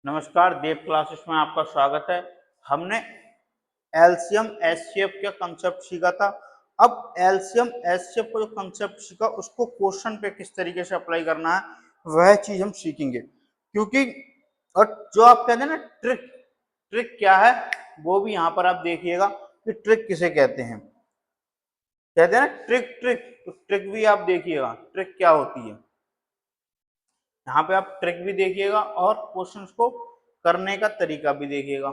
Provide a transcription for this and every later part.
नमस्कार, देव क्लासेस में आपका स्वागत है। हमने एलसीएम एचसीएफ का कंसेप्ट सीखा था। अब एलसीएम एचसीएफ का जो कंसेप्ट सीखा उसको क्वेश्चन पे किस तरीके से अप्लाई करना है वह चीज हम सीखेंगे। क्योंकि और जो आप कहते हैं ना ट्रिक, ट्रिक क्या है वो भी यहाँ पर आप देखिएगा कि ट्रिक किसे कहते हैं। कहते हैं ना ट्रिक, ट्रिक तो ट्रिक भी आप देखिएगा ट्रिक क्या होती है। यहाँ पे आप ट्रिक भी देखिएगा और क्वेश्चंस को करने का तरीका भी देखिएगा।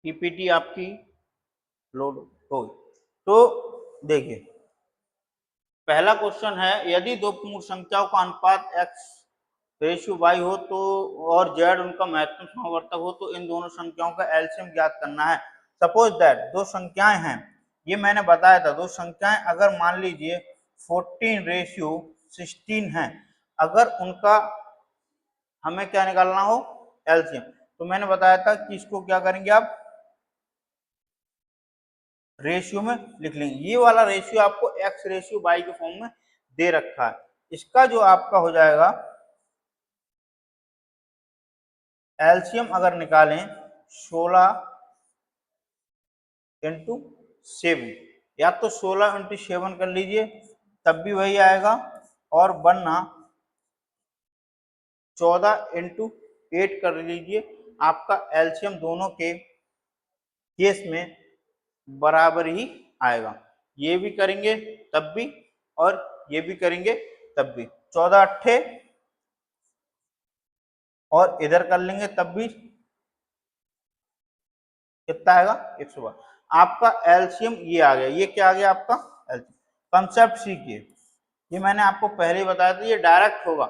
पीपीटी आपकी लोड हो गई। तो देखिए पहला क्वेश्चन है, यदि दो पूर्ण संख्याओं का अनुपात x रेशियो y हो तो और z उनका महत्तम समावर्तक हो तो इन दोनों संख्याओं का एलसीएम ज्ञात करना है। सपोज दैट दो संख्याएं हैं, ये मैंने बताया था, दो संख्याएं अगर मान लीजिए 14 रेशियो 16 है, अगर उनका हमें क्या निकालना हो एलसीएम, तो मैंने बताया था कि इसको क्या करेंगे आप रेशियो में लिख लेंगे। ये वाला रेशियो आपको एक्स रेशियो वाई के फॉर्म में दे रखा है। इसका जो आपका हो जाएगा एलसीएम अगर निकालें 16 इंटू 7, या तो 16 इंटू 7 कर लीजिए तब भी वही आएगा, और वरना 14 इंटू 8 कर लीजिए, आपका एलसीएम दोनों के केस में बराबर ही आएगा। ये भी करेंगे तब भी और ये भी करेंगे तब भी, 14 अट्ठे और इधर कर लेंगे तब भी कितना आएगा 112। आपका एलसीएम ये आ गया। ये क्या आ गया आपका एलसीएम। कंसेप्ट सीखिए, ये मैंने आपको पहले ही बताया था, ये डायरेक्ट होगा।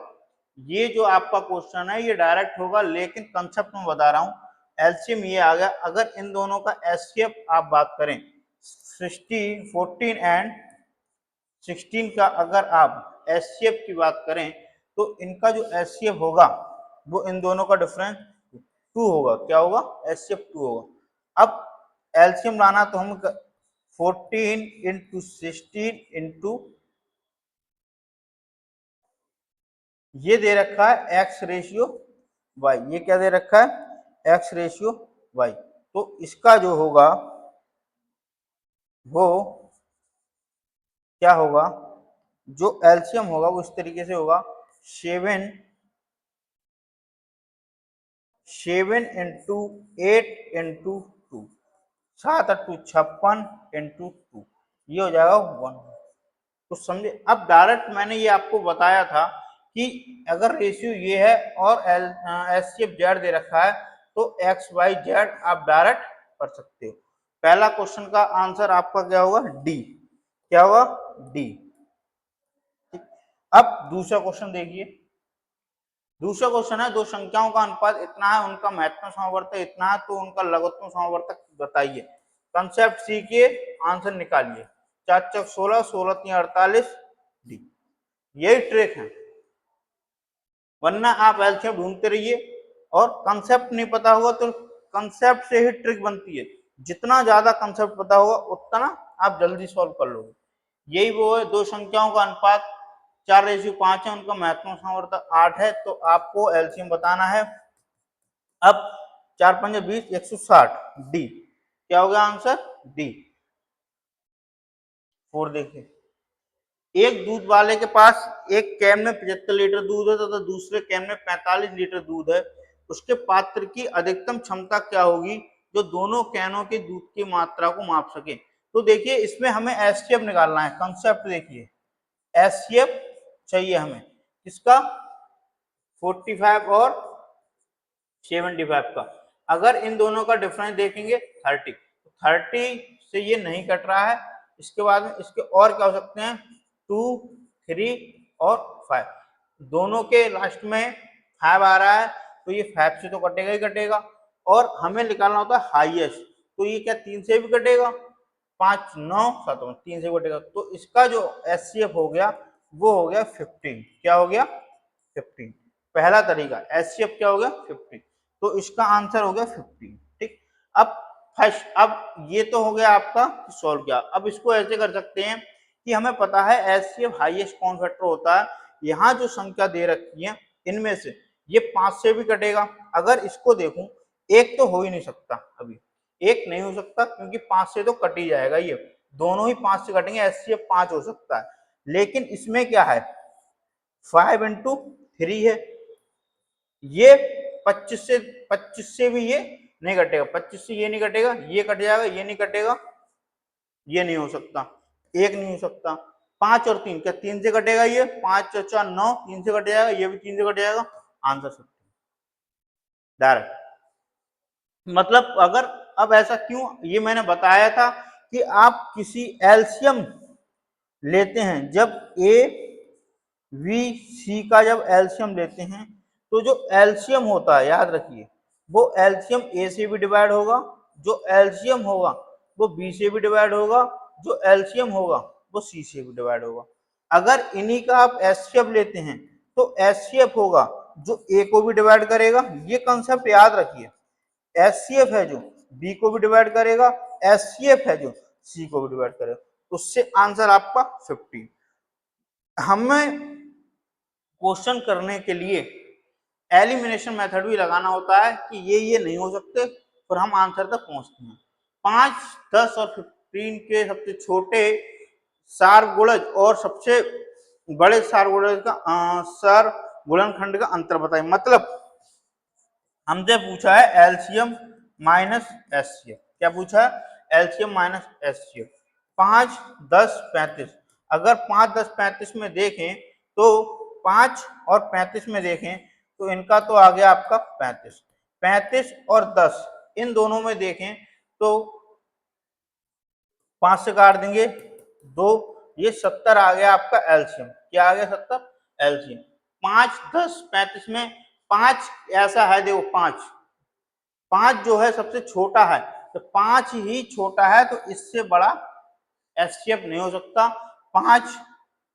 ये जो आपका क्वेश्चन है ये डायरेक्ट होगा, लेकिन कंसेप्ट में बता रहा हूं। एलसीएम ये आ गया। अगर इन दोनों का एचसीएफ आप बात करें 14 एंड 16 का, अगर आप एचसीएफ की बात करें तो इनका जो एचसीएफ होगा वो इन दोनों का डिफरेंस 2 होगा। क्या होगा एचसीएफ 2 होगा। अब एलसीएम लाना तो हम 14 इंटू 16 इंटू ये दे रखा है एक्स रेशियो वाई, ये क्या दे रखा है एक्स रेशियो वाई। तो इसका जो होगा वो क्या होगा, जो एलसीएम होगा वो इस तरीके से होगा 7 इंटू 8 इंटू 2, 7 अट्ठू 56 इंटू 2, ये हो जाएगा 1। तो समझे। अब डायरेक्ट मैंने ये आपको बताया था कि अगर रेशियो ये है और एचसीएफ जेड दे रखा है तो एक्स वाई जेड आप डायरेक्ट कर सकते हो। पहला क्वेश्चन का आंसर आपका क्या होगा डी, क्या होगा डी। अब दूसरा क्वेश्चन देखिए। दूसरा क्वेश्चन है, दो संख्याओं का अनुपात इतना है, उनका महत्तम समावर्तक इतना है, तो उनका लघुत्तम समावर्तक बताइए। कंसेप्ट सीखिए, आंसर निकालिए। 4 चौक 16, 16 3 48 डी। यही ट्रिक है, वरना आप एलसीएम ढूंढते रहिए और कंसेप्ट नहीं पता होगा तो कंसेप्ट से ही ट्रिक बनती है। जितना ज्यादा कंसेप्ट पता होगा उतना आप जल्दी सॉल्व कर लोगे। यही वो है, दो संख्याओं का अनुपात 4:5 है, उनका महत्तम समावर्तक 8 है, तो आपको एलसीएम बताना है। अब 4 पंजे 20, 160 डी। क्या हो गया आंसर डी। 4 देखिए, एक दूध वाले के पास एक कैन में 75 लीटर दूध है तथा दूसरे कैन में 45 लीटर दूध है। उसके पात्र की अधिकतम क्षमता क्या होगी जो दोनों कैनों के दूध की मात्रा को माप सके। तो देखिए इसमें हमें एचसीएफ निकालना है। कंसेप्ट देखिए, एचसीएफ चाहिए हमें किसका 45 और 75 का। अगर इन दोनों का डिफरेंस देखेंगे 30, 30 से ये नहीं कट रहा है। इसके बाद में इसके और क्या हो सकते हैं 2, 3 और 5, दोनों के लास्ट में 5 आ रहा है तो ये 5 से तो कटेगा ही कटेगा। और हमें निकालना होता है हाईएस्ट, तो ये क्या 3 से भी कटेगा, 5 9 7 3 से कटेगा। तो इसका जो एचसीएफ हो गया वो हो गया 15। क्या हो गया 15। पहला तरीका एचसीएफ क्या हो गया 15, तो इसका आंसर हो गया 15। ठीक। अब फर्स्ट, अब ये तो हो गया आपका सॉल्व किया। अब इसको ऐसे कर सकते हैं कि हमें पता है एचसीएफ हाईएस्ट कॉमन फैक्टर होता है। यहाँ जो संख्या दे रखी है इनमें से ये 5 से भी कटेगा। अगर इसको देखूं, एक तो हो ही नहीं सकता, अभी एक नहीं हो सकता क्योंकि 5 से तो कट ही जाएगा, ये दोनों ही 5 से कटेंगे, एचसीएफ 5 हो सकता है। लेकिन इसमें क्या है, 5 इंटू 3 है, ये 25 से भी ये नहीं कटेगा, 25 से ये नहीं कटेगा, ये कट जाएगा, ये नहीं कटेगा, ये नहीं हो सकता, एक नहीं हो सकता। 5 और 3, क्या 3 से कटेगा, ये 5 और 4 9, 3 से कट जाएगा, ये भी 3 से कट जाएगा, आंसर 15 डायरेक्ट। मतलब अगर, अब ऐसा क्यों, ये मैंने बताया था कि आप किसी एलसीएम लेते हैं, जब ए वी सी का जब एलसीएम लेते हैं तो जो एलसीएम होता है, याद रखिए, वो एलसीएम ए से भी डिवाइड होगा, जो एलसीएम होगा वो बी से भी डिवाइड होगा, जो एलसीएम होगा वो सी से भी डिवाइड होगा। अगर इन्हीं का आप एचसीएफ लेते हैं तो एचसीएफ होगा जो ए को भी डिवाइड करेगा, ये कंसेप्ट याद रखिए। एचसीएफ है जो बी को भी डिवाइड करेगा, एचसीएफ है जो सी को भी डिवाइड करेगा, उससे आंसर आपका 15। हमें क्वेश्चन करने के लिए एलिमिनेशन मेथड भी लगाना होता है कि ये नहीं हो सकते, पर हम आंसर तक पहुंचते हैं। 5, 10 और 15 के सबसे छोटे सारगुणज और सबसे बड़े सारगुणज का गुणनखंड का अंतर बताइए। मतलब हमसे पूछा है एलसीएम माइनस एचसीएफ, क्या पूछा है, एलसीएम माइनस एचसीएफ। 5, 10, 35, अगर 5, 10, 35 में देखें तो 5 और 35 में देखें तो इनका तो आ गया आपका 35, 35 और 10 इन दोनों में देखें तो 5 से काट देंगे 2, ये 70 आ गया आपका एलसीएम। क्या आ गया, 70 एलसीएम। 5, 10, 35 में 5 ऐसा है, देखो 5 जो है सबसे छोटा है, तो 5 ही छोटा है, तो इससे बड़ा एचसीएफ नहीं हो सकता। 5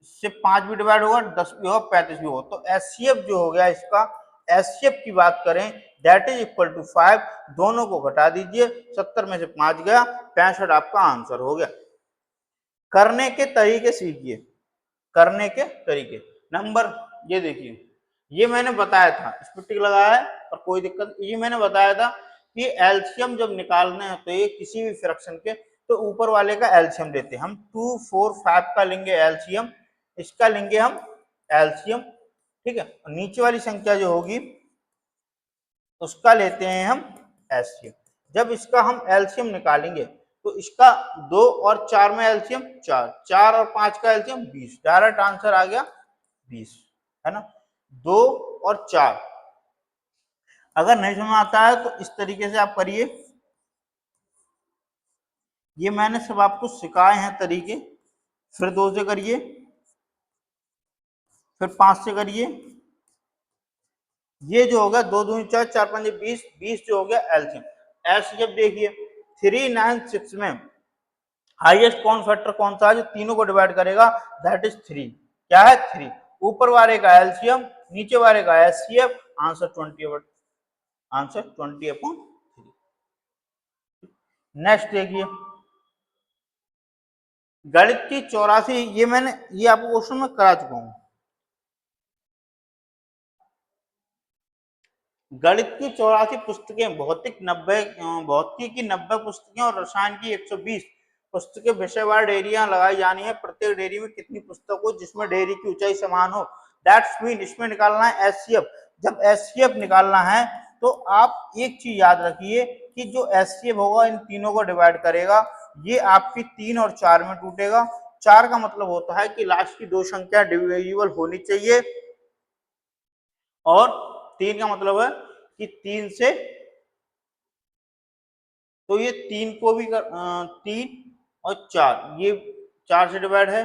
से 5 भी डिवाइड होगा, 10 भी होगा, 35 भी होगा, तो एचसीएफ जो हो गया इसका, एचसीएफ की बात करें दैट इज इक्वल टू 5, दोनों को घटा दीजिए, 70 में से 5 गया, 65 आपका आंसर हो गया। करने के तरीके सीखिए, करने के तरीके। नंबर, ये देखिए, ये मैंने बताया था, स्पिटिक लगाया है और कोई दिक्कत, ये मैंने बताया था कि एलसीएम जब निकालने हैं तो ये किसी भी फ्रैक्शन के, तो ऊपर वाले का एलसीएम लेते हैं हम, 2, 4, 5 का लेंगे एलसीएम, इसका लेंगे हम एलसीएम, ठीक है, और नीचे वाली संख्या जो होगी उसका लेते हैं हम एलसीएम। जब इसका हम एलसीएम निकालेंगे तो इसका 2 और 4 में एलसीएम 4, 4 और 5 का एलसीएम 20, डायरेक्ट आंसर आ गया 20, है ना। 2 और 4, अगर नहीं समझ आता है तो इस तरीके से आप करिए, ये मैंने सब आपको सिखाए हैं तरीके, फिर 2 से करिए, फिर 5 से करिए, ये जो होगा 2 दूनी 4, 4 5 20, 20 जो हो गया एलसीएम। एलसीएम देखिए 3, 9, 6 में हाईएस्ट कॉमन फैक्टर कौन सा है, जो तीनों को डिवाइड करेगा, दैट इज 3, क्या है 3, ऊपर वाले का एलसीएम, नीचे वाले का एचसीएफ, आंसर 20, आंसर 20/3। नेक्स्ट देखिए, गणित की 84, ये मैंने, ये आपको क्वेश्चन में करा चुका हूं। गणित की 84 पुस्तकें, भौतिकी की 90 पुस्तकें और रसायन की 120 पुस्तकें विषयवार डेयरियां लगाई जानी है। प्रत्येक डेयरी में कितनी पुस्तक हो जिसमें डेयरी की ऊंचाई समान हो, दैट्स मीन इसमें निकालना है एचसीएफ। जब एचसीएफ निकालना है तो आप एक चीज याद रखिए कि जो एचसीएफ होगा इन तीनों को डिवाइड करेगा, ये आपकी 3 और 4 में टूटेगा। 4 का मतलब होता है कि लास्ट की 2 संख्या डिविजिबल होनी चाहिए, और 3 का मतलब है कि 3 से, तो ये 3 को भी 3 और 4, ये 4 से डिवाइड है,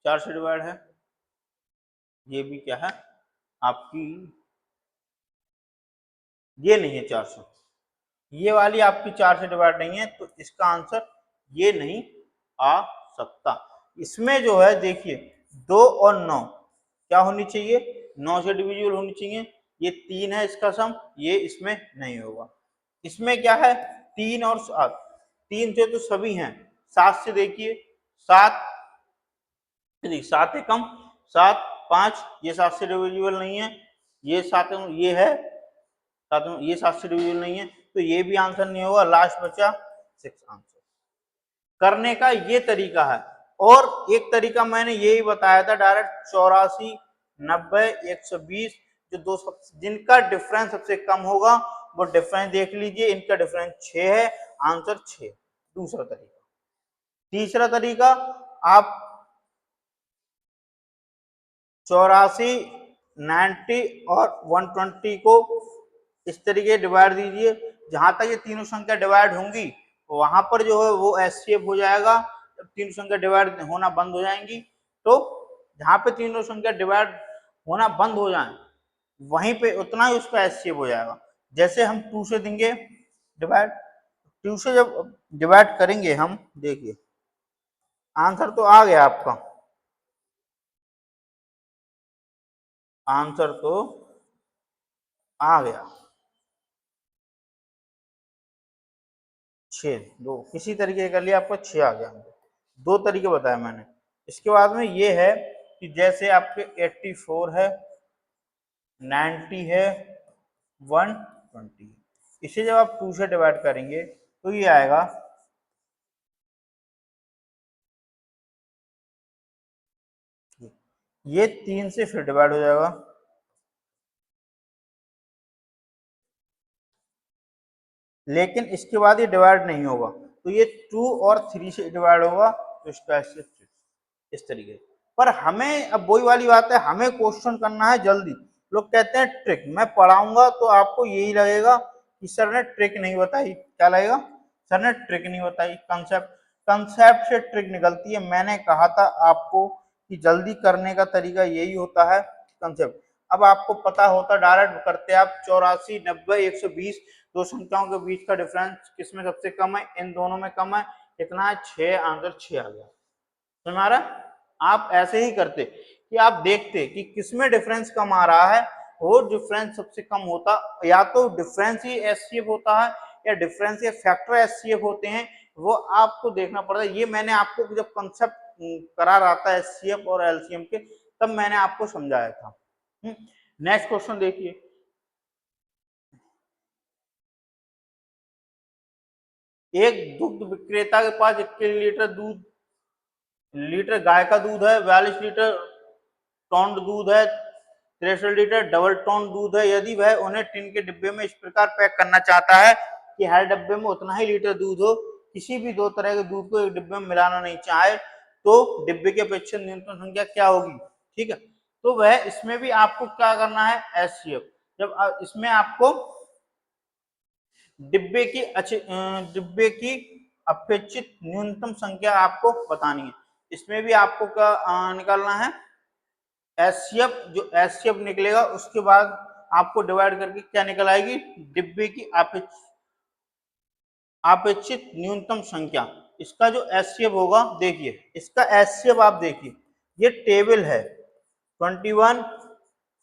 4 से डिवाइड है, ये भी क्या है आपकी, ये नहीं है 400, ये वाली आपकी 4 से डिवाइड नहीं है, तो इसका आंसर ये नहीं आ सकता। इसमें जो है देखिए 2 और 9 क्या होनी चाहिए, 9 से डिविजिबल होनी चाहिए, ये 3 है इसका सम, ये इसमें नहीं होगा। इसमें क्या है 3 और 7, 3 से तो सभी हैं, 7 से देखिए 7 7 एकम 7 5, ये 7 से डिविजिबल नहीं है, ये 7 ये है 7, ये 7 से डिविजिबल नहीं है, तो ये भी आंसर नहीं होगा। लास्ट बचा 6 आंसर करने का ये तरीका है। और एक तरीका मैंने यही बताया था डायरेक्ट 84 90 120, जो दो जिनका डिफरेंस सबसे कम होगा वो डिफरेंस देख लीजिए, इनका डिफरेंस 6 है, आंसर 6। दूसरा तरीका। तीसरा तरीका, आप 84 90 और 120 को इस तरीके डिवाइड दीजिए, जहां तक ये तीनों संख्या डिवाइड होंगी वहां पर जो है वो एचसीएफ हो जाएगा। जब तीनों संख्या डिवाइड होना बंद हो जाएंगी, तो जहां पे तीनों संख्या डिवाइड होना बंद हो जाए वहीं पे उतना ही उसका एचसीएफ हो जाएगा। जैसे हम 2 से देंगे डिवाइड, 2 से जब डिवाइड करेंगे हम, देखिए आंसर तो आ गया आपका, आंसर तो आ गया 6। दो किसी तरीके कर लिया, आपको 6 आ गया। दो तरीके बताए मैंने। इसके बाद में ये है कि जैसे आपके 84 है, 90 है, 120, इसे जब आप 2 से डिवाइड करेंगे तो ये आएगा ये 3 से फिर डिवाइड हो जाएगा, लेकिन इसके बाद ये डिवाइड नहीं होगा, तो ये 2 और 3 से डिवाइड होगा, तो इसका ऐसे इस तरीके। पर हमें अब वही वाली बात है, हमें क्वेश्चन करना है जल्दी। लोग कहते हैं ट्रिक, मैं पढ़ाऊंगा तो आपको यही लगेगा कि सर ने ट्रिक नहीं बताई। क्या लगेगा? सर ने ट्रिक नहीं बताई। कंसेप्ट, कंसेप्ट से ट्रिक निकलती है। मैंने कहा था आपको कि जल्दी करने का तरीका यही होता है, कंसेप्ट। अब आपको पता होता डायरेक्ट करते आप 84 90 120, दो संख्याओं के बीच का डिफरेंस किसमें सबसे कम है? इन दोनों में कम है। कितना है? 6, आंसर 6 आ गया। तुम्हारा आप ऐसे ही करते कि आप देखते कि किसमें डिफरेंस कम आ रहा है, वो डिफरेंस सबसे कम होता, या तो डिफरेंस ही एचसीएफ होता है या डिफरेंस या फैक्टर एचसीएफ होते हैं, वो आपको देखना पड़ता है। ये मैंने आपको जब कंसेप्ट करा रहा था एचसीएफ और एलसीएम के, तब मैंने आपको समझाया था। नेक्स्ट क्वेश्चन देखिए। एक दुग्ध विक्रेता के पास 21 लीटर गाय का दूध है, 42 लीटर टोंड दूध है, 63 लीटर डबल टोन दूध है। यदि वह उन्हें टिन के डिब्बे में इस प्रकार पैक करना चाहता है कि हर डिब्बे में उतना ही लीटर दूध हो, किसी भी दो तरह के दूध को एक डिब्बे में मिलाना नहीं चाहे, तो डिब्बे की अपेक्षित न्यूनतम संख्या क्या होगी? ठीक है, तो वह इसमें भी आपको क्या करना है? एचसीएफ। जब इसमें आपको डिब्बे की अपेक्षित न्यूनतम संख्या आपको बतानी है। इसमें भी आपको क्या निकालना है? एचसीएफ। जो एचसीएफ निकलेगा उसके बाद आपको डिवाइड करके क्या निकल आएगी? डिब्बे की अपेक्षित न्यूनतम संख्या। इसका जो एचसीएफ होगा, देखिए इसका एचसीएफ आप देखिए, ये टेबल है 21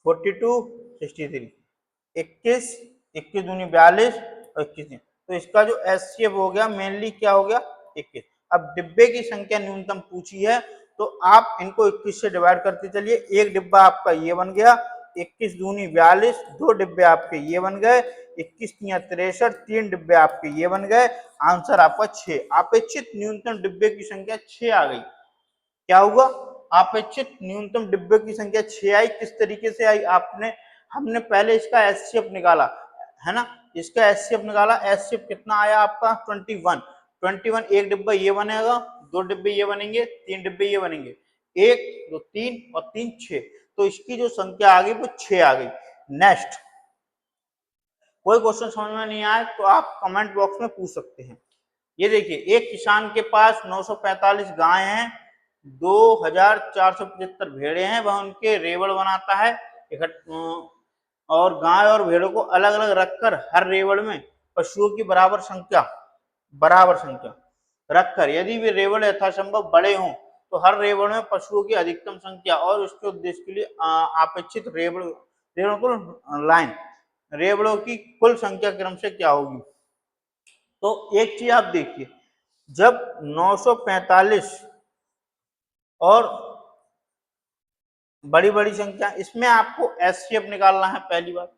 42 63, 21 21 दूनी 42 और 21, तो इसका जो एचसीएफ हो गया मेनली क्या हो गया? 21। अब डिब्बे की संख्या न्यूनतम पूछी है, तो आप इनको 21 से डिवाइड करते चलिए। एक डिब्बा आपका ये बन गया, 21 दूनी 42, दो डिब्बे आपके ये बन गए, 21 तिया 63, तीन डिब्बे आपके ये बन गए, आंसर आपका 6। अपेक्षित न्यूनतम डिब्बे की संख्या 6 आ गई। क्या हुआ? अपेक्षित न्यूनतम डिब्बे की संख्या 6 आई। किस तरीके से आई? आपने हमने पहले इसका एचसीएफ निकाला है ना, इसका एचसीएफ निकाला। एचसीएफ कितना आया आपका? 21। 21, एक डिब्बा ये बनेगा, दो डिब्बे ये बनेंगे, तीन डिब्बे ये बनेंगे, 1 2 3 और 3 6, तो इसकी जो संख्या आ गई वो 6 आ गई। नेक्स्ट, कोई क्वेश्चन समझ में नहीं आए तो आप कमेंट बॉक्स में पूछ सकते हैं। ये देखिए, एक किसान के पास 945 गाय हैं, 2475 भेड़े हैं, वह उनके रेवड़ बनाता है। और गाय और भेड़ों को अलग अलग रखकर हर रेवड़ में पशुओं की बराबर संख्या रखकर, यदि वे रेवड़ यथासंभव बड़े हों तो हर रेवड़ में पशुओं की अधिकतम संख्या और उसके उद्देश्य के लिए अपेक्षित रेवड़ों को लाइन रेवड़ों की कुल संख्या क्रम से क्या होगी? तो एक चीज आप देखिए, जब 945 और बड़ी बड़ी संख्या, इसमें आपको एचसीएफ निकालना है पहली बात,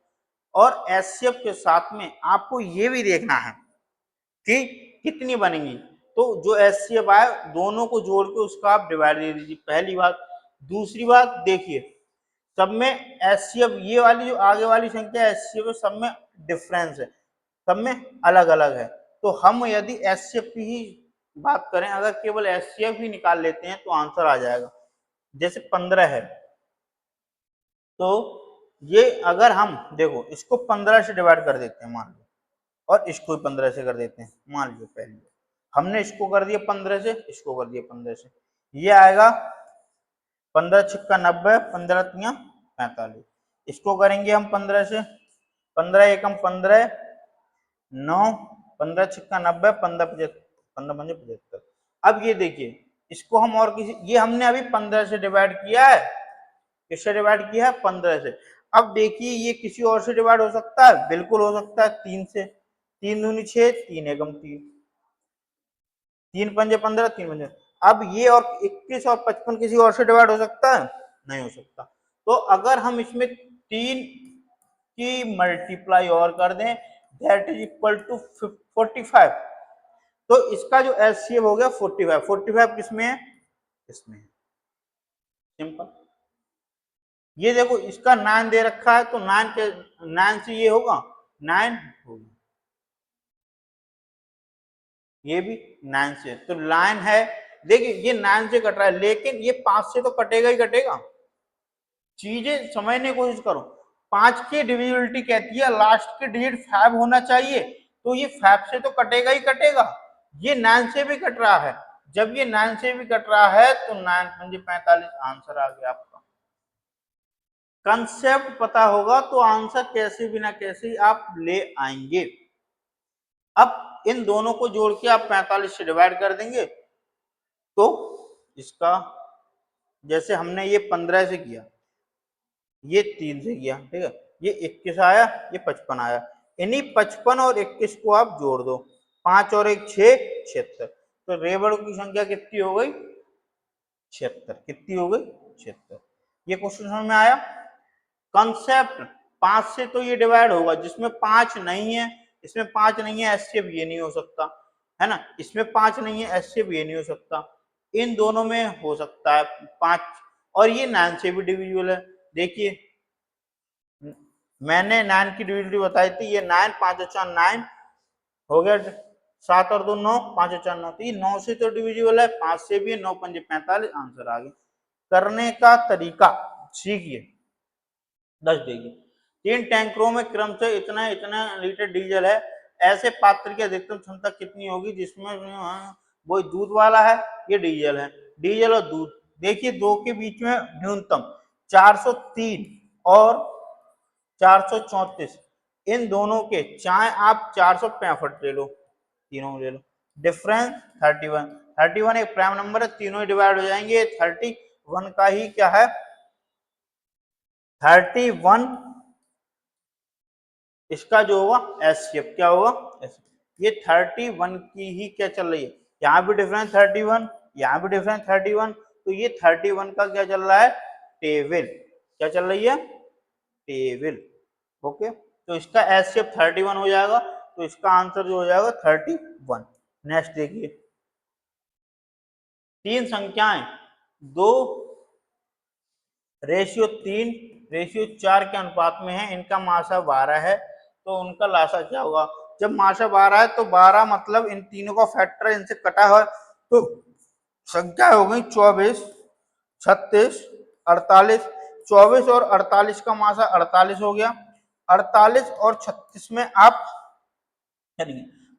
और एचसीएफ के साथ में आपको ये भी देखना है कि कितनी बनेंगी। तो जो एचसीएफ आए दोनों को जोड़ के उसका आप डिवाइड दे दीजिए, पहली बात। दूसरी बात देखिए, सब में एचसीएफ, ये वाली जो आगे वाली संख्या एचसीएफ है, सब में डिफरेंस है, सब में अलग अलग है। तो हम यदि एचसीएफ की ही बात करें, अगर केवल एचसीएफ ही निकाल लेते हैं तो आंसर आ जाएगा। जैसे 15 है, तो ये अगर हम देखो इसको 15 से डिवाइड कर देते हैं मान लो, और इसको 15 से कर देते हैं मान लो, पहले हमने इसको कर दिया 15 से, इसको कर दिया 15 से, ये आएगा 15 छिक्का 90, 15 तिया 45। इसको करेंगे हम 15 से, 15 एकम 15, 9, 15 छिक्का 90, 15 पंजे 75। अब ये देखिए, इसको हम और किसी, ये हमने अभी 15 से डिवाइड किया है, किससे डिवाइड किया है 15 से। अब देखिए ये किसी और से डिवाइड हो सकता है, बिल्कुल हो सकता है, 3 से, 3 दूनी 6, 3 एकम 3, 3 पंजे 15, 3 पंजे। अब ये और 21 और 55 किसी और से डिवाइड हो सकता है, नहीं हो सकता। तो अगर हम इसमें 3 की मल्टीप्लाई और कर दें, दैट इज इक्वल टू 45, तो इसका जो एचसीएफ हो गया 45। 45 किसमें है, इसमें। सिंपल। ये देखो इसका 9 दे रखा है, तो 9 के 9 से ये होगा 9 होगा, ये भी 9 से, तो 9 है। देखिए ये 9 से कट रहा है, लेकिन ये 5 से तो कटेगा ही कटेगा। चीजें समझने की कोशिश करो। 5 की डिविजिबिलिटी कहती है लास्ट के डिजिट 5 होना चाहिए, तो ये 5 से तो कटेगा ही कटेगा। ये 9 से भी कट रहा है, जब ये 9 से भी कट रहा है तो 9 पंजे 45 आंसर आ गया आपका। कंसेप्ट पता होगा तो आंसर कैसे बिना कैसे आप ले आएंगे। अब इन दोनों को जोड़ के आप 45 से डिवाइड कर देंगे, तो इसका जैसे हमने ये 15 से किया, ये 3 से किया, ठीक है, ये 21 आया, ये 55 आया। इन्हीं 55 और 21 को आप जोड़ दो, 5 और 1 6, 76। तो रेबड़ों की संख्या कितनी हो गई, 76। कितनी हो गई, 76। ये क्वेश्चन समझ में आया। कंसेप्ट 5 से तो ये डिवाइड होगा, जिसमें 5 नहीं है, इसमें 5 नहीं है, एचसीएफ ये नहीं हो सकता है ना, इसमें 5 नहीं है, एचसीएफ ये नहीं हो सकता, इन दोनों में हो सकता है 5, और ये 9 से भी डिविजिबल है। देखिए मैंने 9 की डिविजिबिलिटी बताई थी, ये 9, 5 और 4 9 हो गया, 7 और 2 9, 5 और 4 9, तो ये 9 से तो डिविजिबल है, 5 से भी है, 9 पंजे 45 आंसर आ गया। करने का तरीका सीखिए। 10 देखिए, 3 टैंकरों में क्रमशः इतना इतना लीटर डीजल है, ऐसे पात्र की अधिकतम क्षमता कितनी होगी जिसमें वो दूध वाला है, ये डीजल है, डीजल और दूध। देखिए दो के बीच में न्यूनतम 403 और 434, इन दोनों के चाहे आप 465 ले लो, तीनों ले लो, डिफरेंस 31। 31 एक प्राइम नंबर है, तीनों ही डिवाइड हो जाएंगे, 31 का ही क्या है, 31 इसका जो होगा एचसीएफ क्या होगा, ये 31 की ही क्या चल रही है, यहाँ भी डिफरेंस 31, यहाँ भी डिफरेंस 31, तो ये 31 का क्या चल रहा है, टेबल, क्या चल रही है, टेबल। ओके, तो इसका एचसीएफ 31 हो जाएगा, तो इसका आंसर जो हो जाएगा 31। नेक्स्ट देखिए, 3 संख्याएं 2 रेशियो 3 रेशियो 4 के अनुपात में है, इनका मासा 12 है, तो उनका लासा क्या होगा। जब मासा 12 है तो 12 मतलब इन तीनों का फैक्टर इनसे कटा हुआ, तो संख्या हो गई 24, 36, 48। 24 और 48 का मासा 48 हो गया, 48 और 36 में आप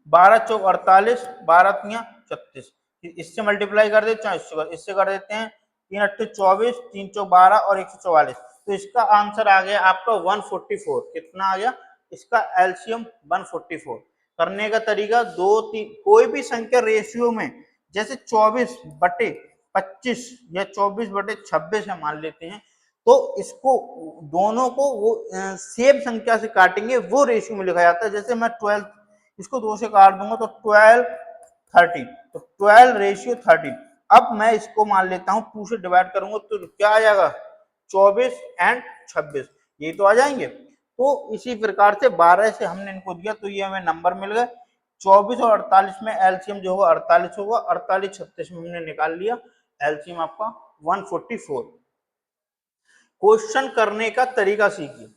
12 चौक 48, 12 तिया 36, इससे मल्टीप्लाई कर देते हैं, इससे कर देते हैं, 3 अट्ठे 24, 3 चौक 12 और 144, तो इसका आंसर आ गया आपका 144। कितना आ गया, इसका एलसीएम 144। करने का तरीका 2 3, कोई भी संख्या रेशियो में, जैसे 24 बटे 25 या 24 बटे 26 है मान लेते हैं, तो इसको दोनों को वो सेम संख्या से काटेंगे, वो रेशियो में लिखा जाता है। जैसे मैं 12 इसको 2 से काट दूंगा तो 12 13, तो 12 रेशियो 13। अब मैं इसको मान लेता हूं 2 से डिवाइड करूंगा तो क्या आ जाएगा 24 एंड 26, ये तो आ जाएंगे। तो इसी प्रकार से 12 से हमने इनको दिया तो ये हमें नंबर मिल गए। 24 और 48 में एलसीएम जो होगा 48 होगा, 48 36 में हमने निकाल लिया, एलसीएम आपका 144। क्वेश्चन करने का तरीका सीखिए,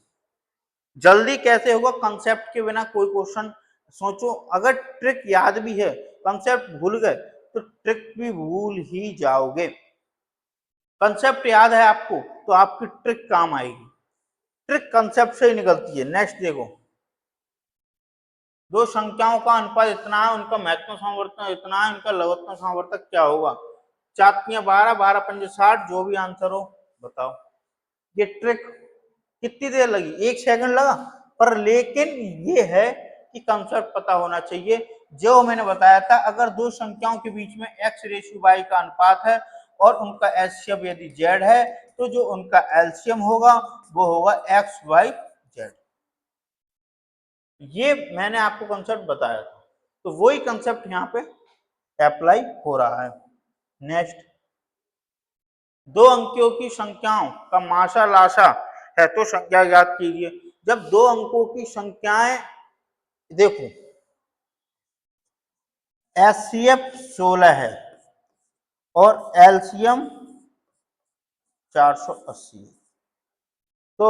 जल्दी कैसे होगा, कंसेप्ट के बिना कोई क्वेश्चन सोचो, अगर ट्रिक याद भी है कंसेप्ट भूल गए तो ट्रिक भी भूल ही जाओगे। कंसेप्ट याद है आपको तो आपकी ट्रिक काम आएगी, ट्रिक कंसेप्ट से ही निकलती है। नेक्स्ट देखो, दो संख्याओं का अनुपात इतना है, उनका महत्तम समवर्तक इतना है, उनका लघुत्तम समवर्तक क्या होगा। 4×12 12 पंजे 60, जो भी आंसर हो बताओ। ये ट्रिक कितनी देर लगी, 1 सेकंड लगा, पर लेकिन ये है कि कंसेप्ट पता होना चाहिए। जो मैंने बताया था, अगर दो संख्याओं के बीच में x/y का अनुपात है और उनका एलसीएम यदि z है तो जो उनका एलसीएम होगा वो होगा x/y/z। ये मैंने आपको कंसेप्ट बताया था, तो वही कंसेप्ट यहाँ पे अप्लाई हो रहा है। नेक्स्ट, दो अंकों की संख्याओं का माशा लाशा है तो संख्या ज्ञात कीजिए। जब दो अंकों की संख्याएं, देखो एचसीएफ 16 है और एलसीएम 480, तो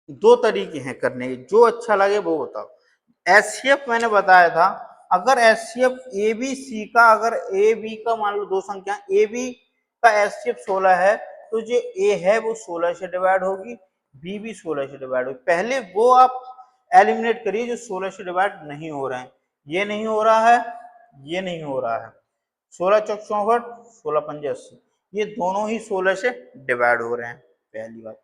दो तरीके हैं करने के, जो अच्छा लगे वो बताओ। एचसीएफ मैंने बताया था, अगर एचसीएफ ए बी सी का, अगर ए बी का मान लो दो संख्या, ए बी का एचसीएफ 16 है तो जो ए है वो 16 से डिवाइड होगी, बी भी 16 से डिवाइड होगी। पहले वो आप एलिमिनेट करिए जो 16 से डिवाइड नहीं हो रहे हैं। ये नहीं हो रहा है, ये नहीं हो रहा है, 16 चौक 64, 16 पंजे 80, ये दोनों ही 16 से डिवाइड हो रहे हैं। पहली बात,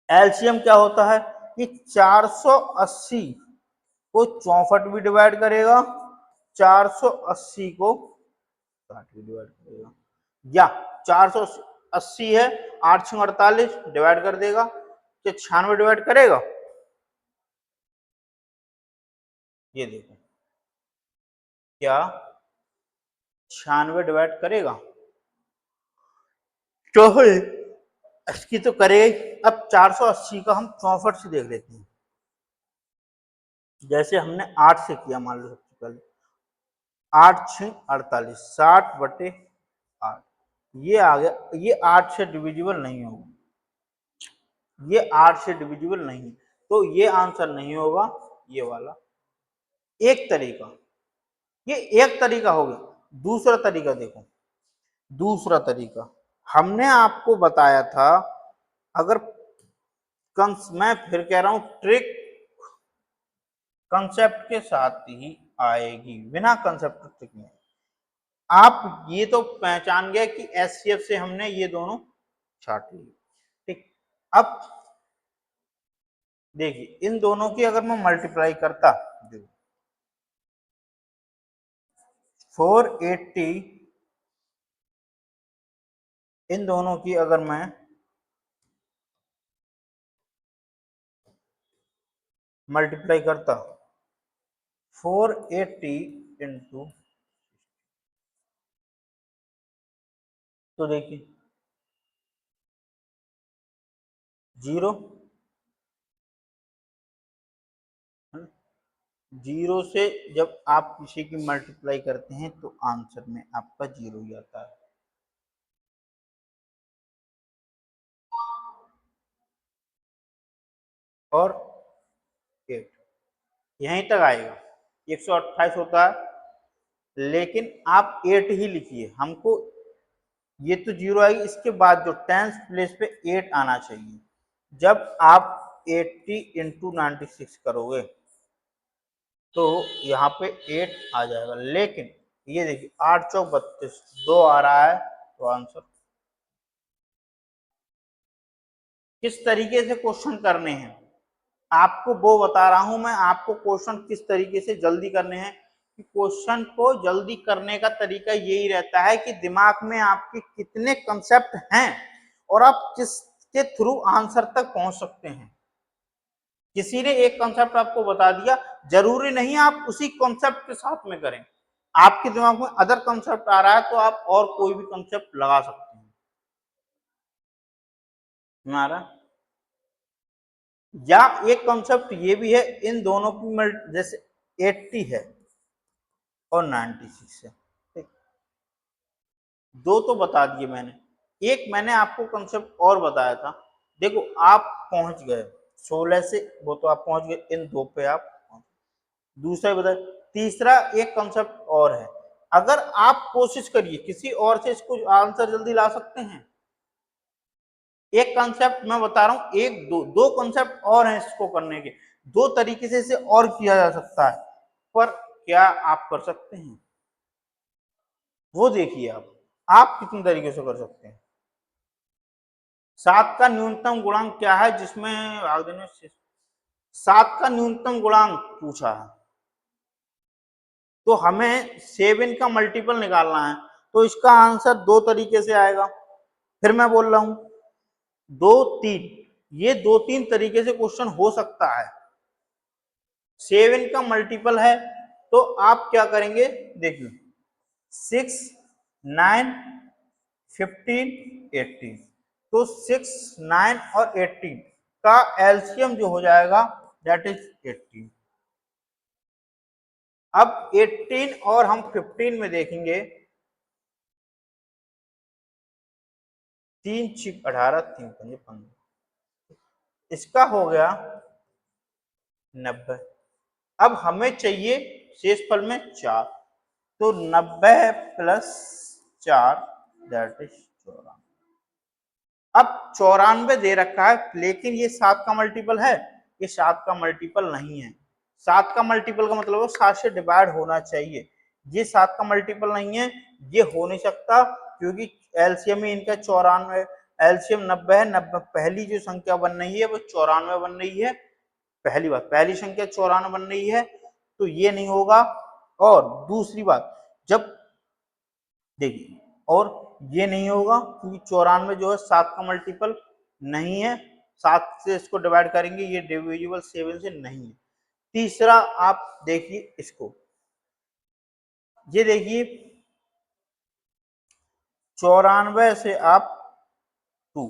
एलसीएम क्या होता है कि 480 को 64 भी डिवाइड करेगा, 480 को 60 भी डिवाइड करेगा, या 480 है 8 6 48 डिवाइड कर देगा, क्या 96 डिवाइड करेगा। ये देखो, क्या 96 डिवाइड करेगा, तो इसकी तो करेगा। अब 480 का हम 64 से देख लेते हैं, जैसे हमने 8 से किया, मान लो सबसे पहले 8 6 48, 60/8, ये आ गया। ये 8 से डिविजिबल नहीं होगा, ये 8 से डिविजिबल नहीं, तो ये आंसर नहीं होगा ये वाला। एक तरीका, ये एक तरीका हो गया। दूसरा तरीका देखो, दूसरा तरीका हमने आपको बताया था, अगर मैं फिर कह रहा हूं ट्रिक कंसेप्ट के साथ ही आएगी, बिना कंसेप्ट ट्रिक में। आप ये तो पहचान गए कि एचसीएफ से हमने ये दोनों छाट लिए, ठीक। अब देखिए, इन दोनों की अगर मैं मल्टीप्लाई करता, 480, इन दोनों की अगर मैं मल्टीप्लाई करता, 480 इंटू, तो देखिए 0, 0 से जब आप किसी की मल्टीप्लाई करते हैं तो आंसर में आपका 0 ही आता है। और 8 यहीं तक आएगा, 128 होता है, लेकिन आप 8 ही लिखिए, हमको ये तो 0 आएगी, इसके बाद जो टेंस प्लेस पे 8 आना चाहिए। जब आप 80 इंटू 96 करोगे तो यहाँ पे 8 आ जाएगा, लेकिन ये देखिए 8 चौक 32, 2 आ रहा है, तो आंसर। किस तरीके से क्वेश्चन करने हैं आपको वो बता रहा हूं मैं, आपको क्वेश्चन किस तरीके से जल्दी करने हैं। कि क्वेश्चन को जल्दी करने का तरीका यही रहता है कि दिमाग में आपके कितने कंसेप्ट हैं और आप किसके थ्रू आंसर तक पहुंच सकते हैं। किसी ने एक कंसेप्ट आपको बता दिया, जरूरी नहीं आप उसी कंसेप्ट के साथ में करें, आपके दिमाग में अदर कंसेप्ट आ रहा है तो आप और कोई भी कंसेप्ट लगा सकते हैं। हमारा, या एक कॉन्सेप्ट ये भी है, इन दोनों की जैसे 80 है और 96 है, ठीक, दो तो बता दिए मैंने, एक मैंने आपको कॉन्सेप्ट और बताया था। देखो आप पहुंच गए 16 से, वो तो आप पहुंच गए, इन दो पे आप दूसरा बता। तीसरा एक कॉन्सेप्ट और है, अगर आप कोशिश करिए किसी और से इसको आंसर जल्दी ला सकते हैं। एक कॉन्सेप्ट मैं बता रहा हूं, एक दो दो कॉन्सेप्ट और हैं इसको करने के, दो तरीके से इसे और किया जा सकता है, पर क्या आप कर सकते हैं वो देखिए। आप कितने तरीके से कर सकते हैं। 7 का न्यूनतम गुणांक क्या है जिसमें आगे ने 7 का न्यूनतम गुणांक पूछा है, तो हमें 7 का मल्टीपल निकालना है, तो इसका आंसर दो तरीके से आएगा। फिर मैं बोल रहा हूं दो तीन, ये दो तीन तरीके से क्वेश्चन हो सकता है। 7 का मल्टीपल है तो आप क्या करेंगे, देखिए 6, 9, 15, 18, तो 6, 9 और 18 का एलसीएम जो हो जाएगा दैट इज 18। अब 18 और हम 15 में देखेंगे, 3 6 18, 3 5 15, इसका हो गया 90। अब हमें चाहिए शेषफल में 4, तो 90 प्लस 4 दैट इज 94। अब 94 दे रखा है, लेकिन ये 7 का मल्टीपल है, ये 7 का मल्टीपल नहीं है। 7 का मल्टीपल का मतलब 7 से डिवाइड होना चाहिए, ये 7 का मल्टीपल नहीं है, ये हो नहीं सकता, क्योंकि एलसीएम ही इनका 94, एलसीएम 90 है, 90 पहली जो संख्या बन रही है वो 94 बन रही है, पहली बात, पहली संख्या 94 बन रही है, तो ये नहीं होगा। और दूसरी बात, जब देखिए, और ये नहीं होगा क्योंकि 94 जो है 7 का मल्टीपल नहीं है, 7 से इसको डिवाइड करेंगे, ये डिविजिबल 7 से नहीं है। तीसरा आप देखिए इसको, ये देखिए 94 से आप 2,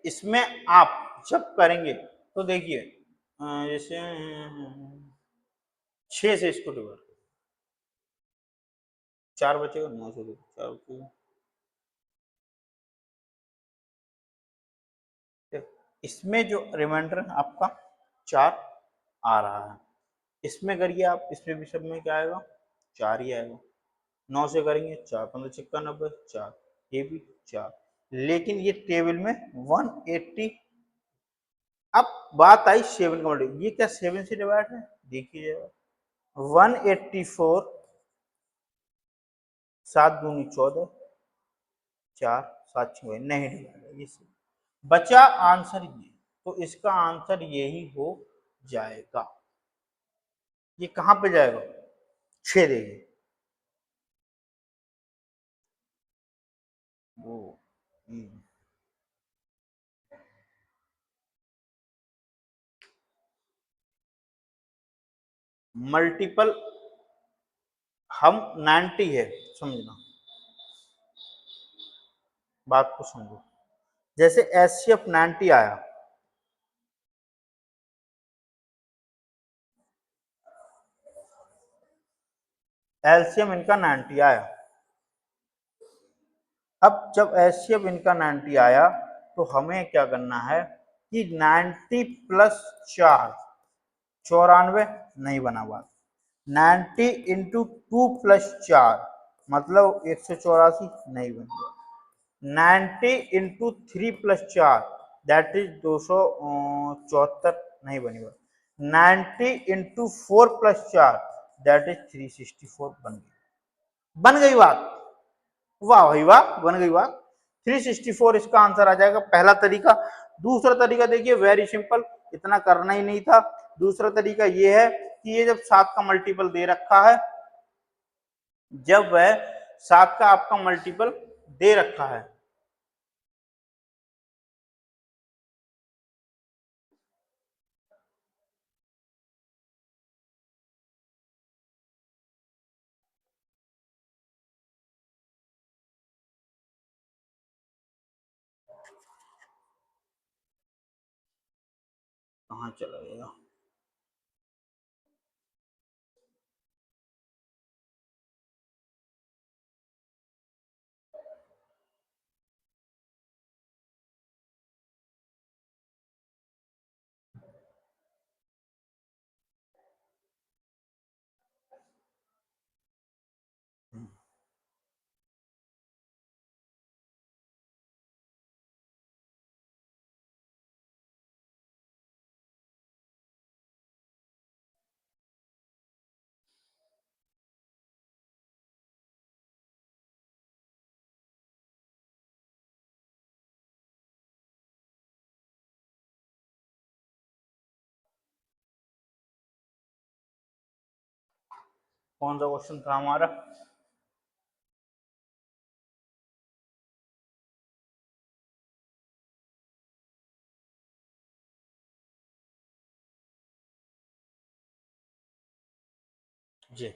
इसमें आप जब करेंगे तो देखिए जैसे 6 से इसको डिवाइड, 4 बचेगा, 9 से 4 बचेगा, इसमें जो रिमाइंडर आपका 4 आ रहा है, इसमें करिए आप, इसमें भी सब में क्या आएगा, 4 ही आएगा। 9 से करेंगे 4 15 छिक्का 90, 4, ये भी 4, लेकिन ये टेबल में 180। अब बात आई 7 का मल्टीपल, ये क्या 7 से डिवाइड है, देखिए 184, 7 दूनी 14, 4 7 6 नहीं डिवाइड है, ये बचा आंसर ये, तो इसका आंसर यही हो जाएगा। ये कहां पे जाएगा, 6 देगी वो। मल्टीपल हम 90 है, समझना बात को समझो, जैसे एचसीएफ 90 आया, एलसीएम इनका 90 आया। अब जब एचसीएफ इनका 90 आया तो हमें क्या करना है कि 90 प्लस 4, 94 नहीं बना बात, 90 इंटू 2 प्लस 4 मतलब 184 नहीं बनेगा, 90 इंटू 3 प्लस 4 दैट इज 274 नहीं बनेगा, 90 इंटू 4 प्लस 4 दैट इज 364 बन गई, बन गई बात, वाह भाई वाह, बन गई बात, 364 इसका आंसर आ जाएगा, पहला तरीका। दूसरा तरीका देखिए वेरी सिंपल, इतना करना ही नहीं था। दूसरा तरीका ये है कि ये जब 7 का मल्टीपल दे रखा है, जब वह 7 का आपका मल्टीपल दे रखा है, कहाँ चला गया? कौन सा क्वेश्चन था हमारा? जी,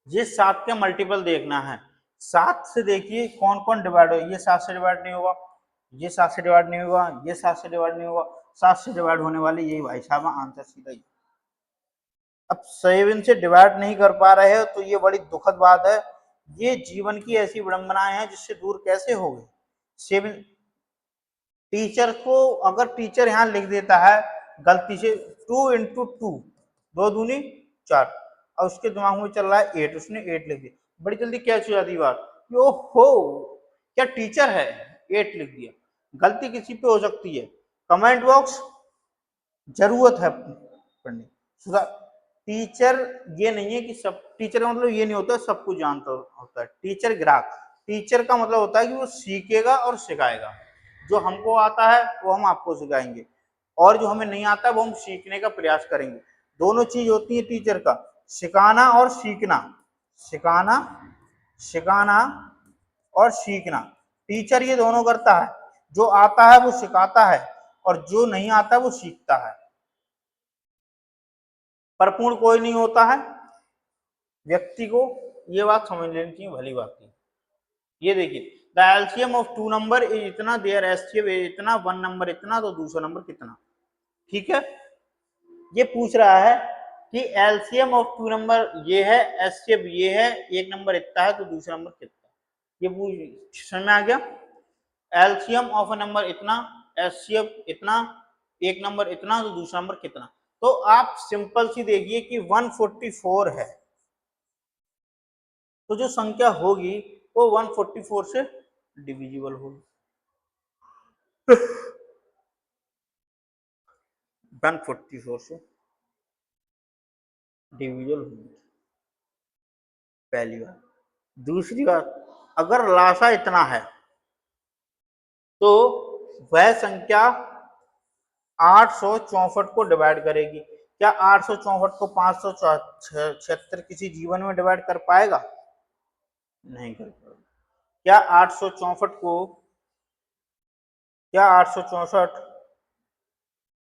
ये 7 के मल्टीपल देखना है। 7 से देखिए कौन कौन डिवाइड हो, ये 7 से डिवाइड नहीं होगा, ये 7 से डिवाइड नहीं होगा, ये 7 से डिवाइड नहीं होगा, 7 से डिवाइड होने वाले यही भाई साहब आंसर सीधा ही। अब 7 से डिवाइड नहीं कर पा रहे हो तो ये बड़ी दुखद बात है। ये जीवन की ऐसी विडंबनाएं हैं जिससे दूर कैसे हो गए। 7 टीचर को अगर टीचर यहाँ लिख देता है गलती से 2 इंटू 2, 2 दूनी 4, और उसके दिमाग में चल रहा है 8, उसने 8 लिख दिया, बड़ी जल्दी कैच हो जाती बात, ओ हो क्या टीचर है 8 लिख दिया। गलती किसी पे हो सकती है, कमेंट बॉक्स जरूरत है पढ़ने सुधार। टीचर ये नहीं है कि सब टीचर का मतलब ये नहीं होता सब कुछ जानता होता है। टीचर ग्राहक, टीचर का मतलब होता है कि वो सीखेगा और सिखाएगा। जो हमको आता है वो हम आपको सिखाएंगे, और जो हमें नहीं आता है वो हम सीखने का प्रयास करेंगे। दोनों चीज होती है टीचर का, सिखाना और सीखना, सिखाना, सिखाना और सीखना। टीचर ये दोनों करता है, जो आता है वो सिखाता है और जो नहीं आता वो सीखता है। परिपूर्ण कोई नहीं होता है व्यक्ति को, ये बात समझ लेनी चाहिए भली बात की। ये देखिए the LCM of 2 number is इतना, देयर एचसीएफ इज इतना, 1 नंबर इतना तो दूसरा नंबर कितना। ठीक है, ये पूछ रहा है कि एलसीएम ऑफ 2 नंबर ये है, एचसीएफ ये है, एक नंबर इतना है तो दूसरा नंबर कितना। ये पूछ समझ में आ गया। एलसीएम ऑफ अ नंबर इतना, एचसीएफ इतना, एक नंबर इतना तो दूसरा नंबर कितना। तो आप सिंपल सी देखिए कि 144 है, तो जो संख्या होगी वो 144 से डिविजिबल होगी। 144 से डिविजिबल होगी, पहली बात। दूसरी बात, अगर लासा इतना है तो वह संख्या 864 को डिवाइड करेगी। क्या 864 को 576 किसी जीवन में डिवाइड कर पाएगा? नहीं कर पाएगा। क्या 864 को, क्या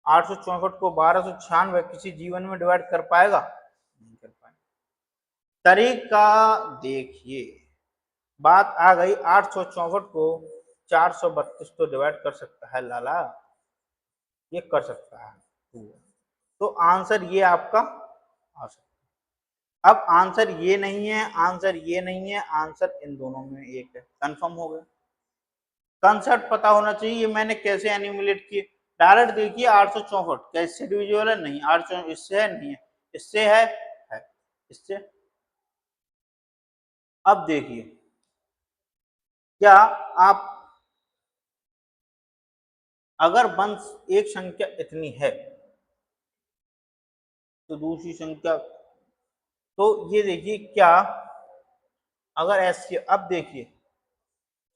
864 को 1296 किसी जीवन में डिवाइड कर पाएगा? नहीं कर पाएगा। तरीका देखिए, बात आ गई 864 को 432 तो डिवाइड कर सकता है लाला, ये कर सकता है, तो आंसर ये आपका आ सकता है। अब आंसर ये नहीं है, आंसर ये नहीं है, आंसर इन दोनों में एक है, कंफर्म हो गया। कंसेप्ट पता होना चाहिए, ये मैंने कैसे एनिमुलेट किए। डायरेक्ट देखिए 864 क्या इससे डिविजिबल है? नहीं। 800 इससे है? नहीं है। इससे है। इससे। अब देखिए क्या आप, अगर वंश एक संख्या इतनी है तो दूसरी संख्या, तो ये देखिए क्या, अगर ऐसी, अब देखिए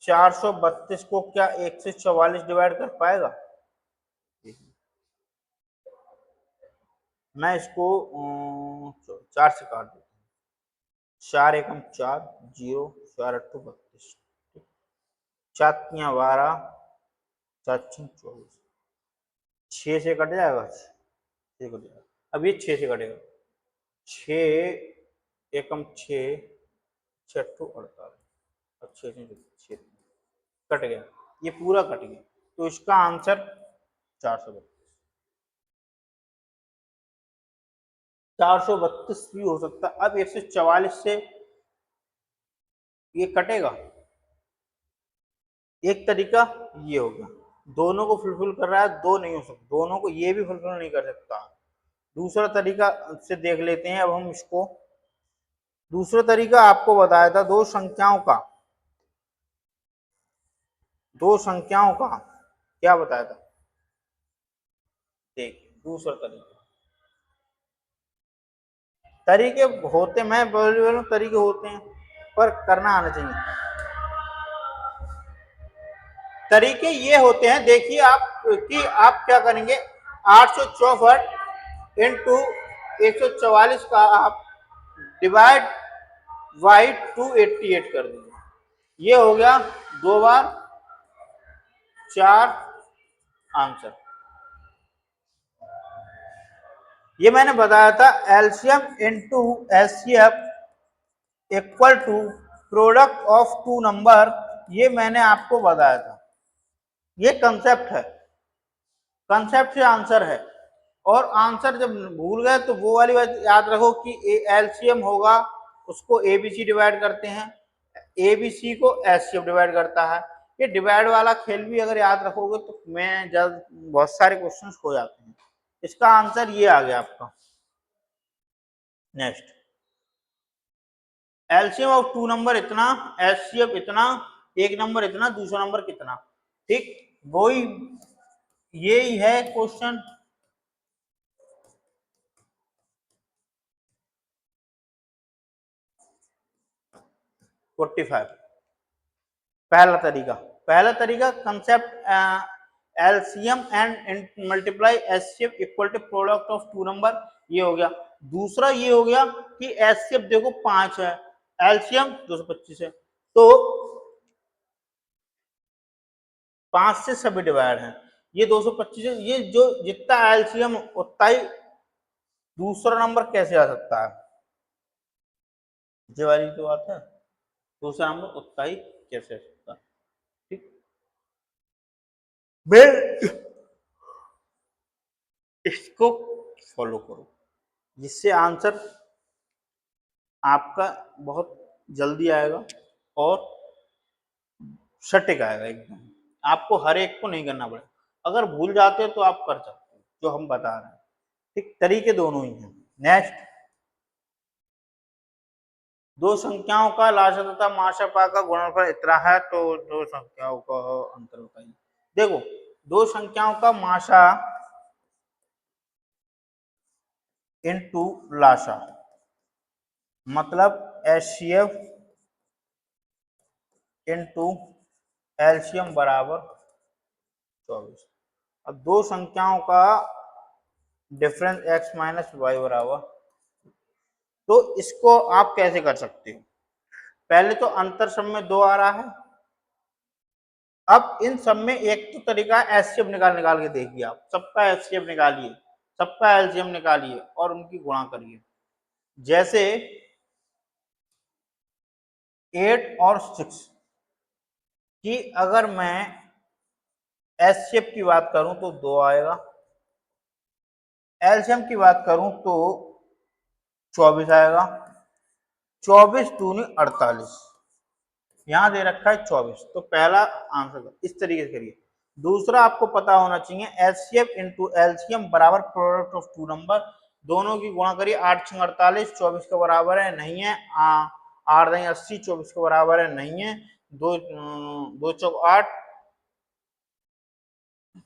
432 को क्या 1 से 44 डिवाइड कर पाएगा? मैं इसको 4 से काट दूँ, 4 एकम 4, 0, 4 अट्ठू 32, 4 तियां 12, 4 छः 24, 6 से कट जाएगा, 6 कट जाएगा। अब ये 6 से कटेगा, 6 एकम 6, 6 अट्ठू 48 और 6 से 6 कट गया, ये पूरा कट गया। तो इसका आंसर 432 भी हो सकता है। अब 144 से ये कटेगा। एक तरीका ये हो गया, दोनों को फुलफिल कर रहा है, दो नहीं हो सकता, दोनों को ये भी फुलफिल नहीं कर सकता। दूसरा तरीका से देख लेते हैं अब हम इसको। दूसरा तरीका आपको बताया था दो संख्याओं का क्या बताया था, देखिए दूसरा तरीके होते, मैं बोल तरीके होते हैं पर करना आना चाहिए। तरीके ये होते हैं, देखिए आप कि आप क्या करेंगे, 864 इंटू 144 का आप डिवाइड बाई 288 कर दीजिए। ये हो गया 2 बार 4 आंसर। ये मैंने बताया था LCM into HCF equal to product of two number, ये मैंने आपको बताया था। ये कंसेप्ट है, कंसेप्ट से आंसर है। और आंसर जब भूल गए तो वो वाली बात याद रखो कि एलसीएम होगा उसको एबीसी डिवाइड करते हैं, एबीसी को एचसीएफ डिवाइड करता है। ये डिवाइड वाला खेल भी अगर याद रखोगे तो मैं जब बहुत सारे क्वेश्चंस हो जाते हैं। इसका आंसर ये आ गया आपका। Next, LCM of two number इतना, एचसीएफ इतना, एक नंबर इतना, दूसरा नंबर कितना, ठीक वही यही है क्वेश्चन। पहला तरीका concept LCM and multiply HCF equal to product of two number, ये हो गया। दूसरा ये हो गया कि एचसीएफ देखो 5 है, एलसीएम 225 है, तो 5 से सभी डिवाइड है, ये 225 है। ये जो जितना एलसीएम उतना ही दूसरा नंबर कैसे आ सकता है, ये वाली तो बात है, दूसरा नंबर उतना ही कैसे आ सकता है, ठीक। इसको फॉलो करो जिससे आंसर आपका बहुत जल्दी आएगा और सटीक आएगा एकदम। आपको हर एक को नहीं करना पड़ेगा, अगर भूल जाते हो तो आप कर सकते हो जो हम बता रहे हैं, ठीक। तरीके दोनों ही हैं। नेक्स्ट, दो संख्याओं का लाशा तथा माशा का गुणनफल इतना है, तो दो संख्याओं का अंतर बताइए। देखो, दो संख्याओं का माशा इनटू लाशा मतलब एचसीएफ इनटू एलसीएम बराबर 24। अब दो संख्याओं का डिफरेंस x माइनस वाई बराबर, तो इसको आप कैसे कर सकते हो, पहले तो अंतर सम में 2 आ रहा है। अब इन सब में एक तो तरीका है एचसीएफ निकाल के देखिए, आप सबका एचसीएफ निकालिए, सबका एलसीएम निकालिए और उनकी गुणा करिए। जैसे 8 और 6 की अगर मैं एचसीएफ की बात करूं तो 2 आएगा, एलसीएम की बात करूं तो 24 आएगा। 24 दूनी 48, यहां दे रखा है 24, तो पहला आंसर इस तरीके से करिए। दूसरा आपको पता होना चाहिए एचसीएफ इंटू एलसीएम बराबर प्रोडक्ट ऑफ टू नंबर, दोनों की गुणा करिए। 8 6 48, 24 के बराबर है नहीं है, 8 नहीं 80, 24 के बराबर है नहीं है, 2 2 चौक 8,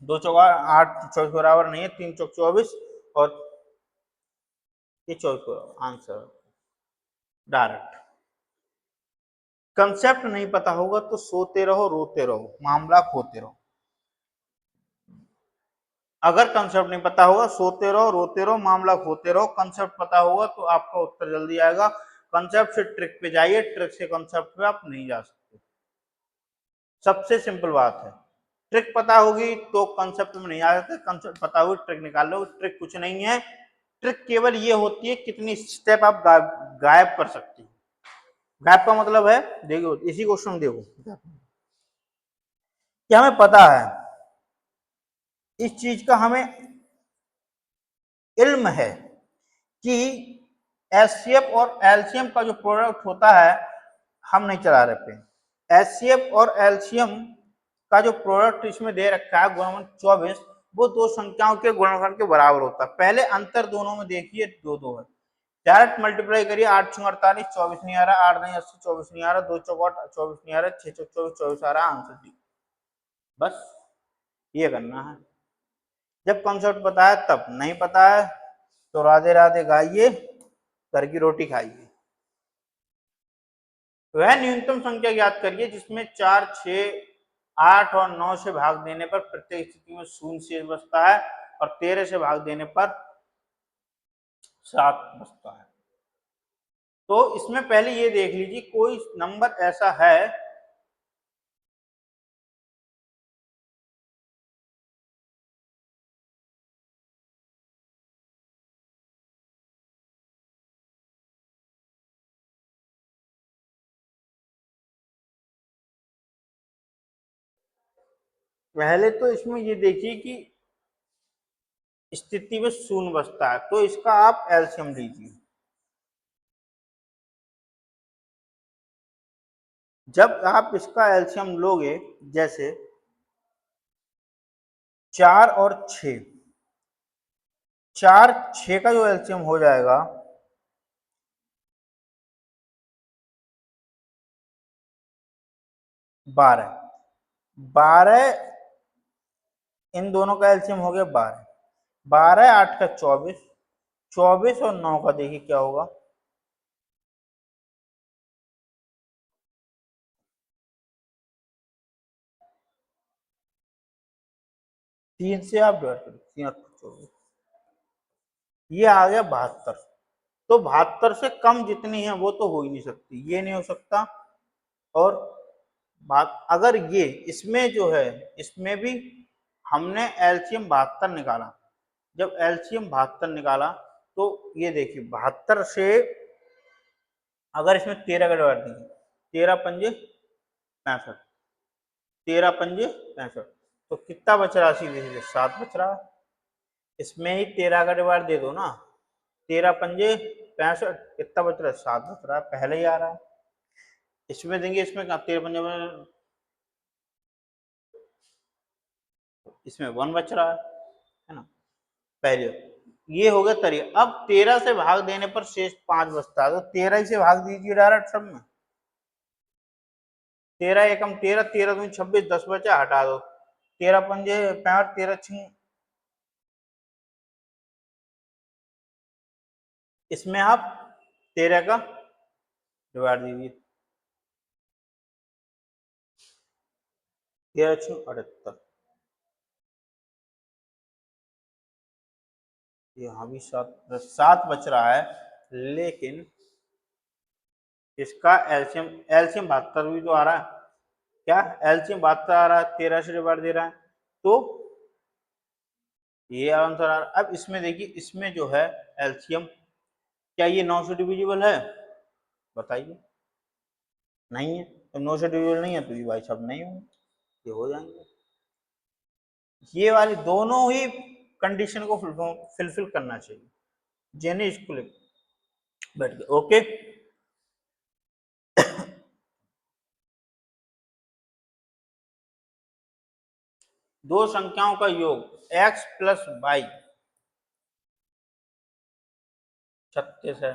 2 चौक 8 24 के बराबर नहीं है, 3 चौक 24 और ये 24 आंसर डायरेक्ट। कंसेप्ट नहीं पता होगा तो सोते रहो रोते रहो मामला खोते रहो। अगर कंसेप्ट नहीं पता होगा सोते रहो रोते रहो मामला खोते रहो, कंसेप्ट पता होगा तो आपका उत्तर जल्दी आएगा। कंसेप्ट से ट्रिक पे जाइए, ट्रिक से कंसेप्ट पे आप नहीं जा सकते, सबसे सिंपल बात है। ट्रिक पता होगी तो कंसेप्ट में नहीं आ सकते, कंसेप्ट पता होगी ट्रिक निकाल लो। ट्रिक कुछ नहीं है, ट्रिक केवल ये होती है कितनी स्टेप आप गायब कर सकते हैं। गायब का मतलब है, देखो इसी क्वेश्चन में देखो कि हमें पता है इस चीज का हमें इल्म है कि एचसीएफ और एलसीएम का जो प्रोडक्ट होता है, हम नहीं चला रहे पे, एचसीएफ और एलसीएम का जो प्रोडक्ट इसमें दे रखा है गुणनफल 24, वो दो संख्याओं के गुणनफल के बराबर होता है। पहले अंतर दोनों में देखिए, दो दो है, डायरेक्ट मल्टीप्लाई करिए, 8 छंग 48, 24 नहीं आ रहा, 8 नहीं 80, 24 नहीं आ रहा, 2 चौक 24 नहीं आ रहा, 6 चौक 24, 24 आ रहा, आंसर डी। बस ये करना है। जब कॉन्सेप्ट पता है, तब नहीं पता है तो राधे राधे गाइए, घर की रोटी खाइए। वह न्यूनतम संख्या ज्ञात करिए जिसमें 4, 6, 8 और 9 से भाग देने पर प्रत्येक स्थिति में शून्य शेष बचता है और 13 से भाग देने पर 7 बचता है। तो इसमें पहले ये देख लीजिए, कोई नंबर ऐसा है पहले तो इसमें ये देखिए कि स्थिति में शून्य बचता है, तो इसका आप एलसीएम लीजिए। जब आप इसका एलसीएम लोगे, जैसे 4 और 6, 4, 6 का जो एलसीएम हो जाएगा 12, 12 इन दोनों का एलसीएम हो गया 12, 12 8 का 24, 24 और 9 का देखिए क्या होगा, 3 से आप डिवाइड करो, 3 8 24, ये आ गया 72। तो 72 से कम जितनी है वो तो हो ही नहीं सकती, ये नहीं हो सकता। और बात अगर ये इसमें जो है, इसमें भी हमने एलसीएम 72 निकाला, जब एलसीएम 72 निकाला तो ये देखिए 72 से अगर इसमें 13 का डिवाइड देंगे, 13 पंजे 65, 13 पंजे 65, तो कितना बच रहा, सीधे सीधे 7 बच रहा है। इसमें ही 13 का डिवाइड दे दो ना, 13 पंजे 65, कितना बच रहा है, 7 बच रहा है, पहले ही आ रहा है। इसमें देंगे, इसमें 13 पंजे में, इसमें 1 बच रहा है ना, पहले ये हो गया तरीका। अब 13 से भाग देने पर शेष 5 बचता है, तो 13 से भाग दीजिए डायरेक्ट सब में, 13 एकम 13, 13 दूनी 26, 10 बचा, हटा दो, 13 पंजे 65, 13 छिंग, इसमें आप 13 का डिवाइड दीजिए, 13 छिंग 78, यहाँ भी 7 बच रहा है, लेकिन इसका एल्शियम, एल्शियम 72 भी तो आ रहा है, क्या एल्शियम 72 आ रहा है, 13 से डिवाइड दे रहा है, तो ये आंसर आ रहा है। अब इसमें देखिए, इसमें जो है एल्शियम, क्या ये 9 से डिविजिबल है, बताइए, नहीं है, तो 9 से डिविजिबल नहीं है तो ये भाई सब नहीं होंगे, ये हो जाएंगे। ये वाली दोनों ही कंडीशन को फुलफिल करना चाहिए, जेने स्कूल बैठ गए, ओके। दो संख्याओं का योग x प्लस वाई 36 है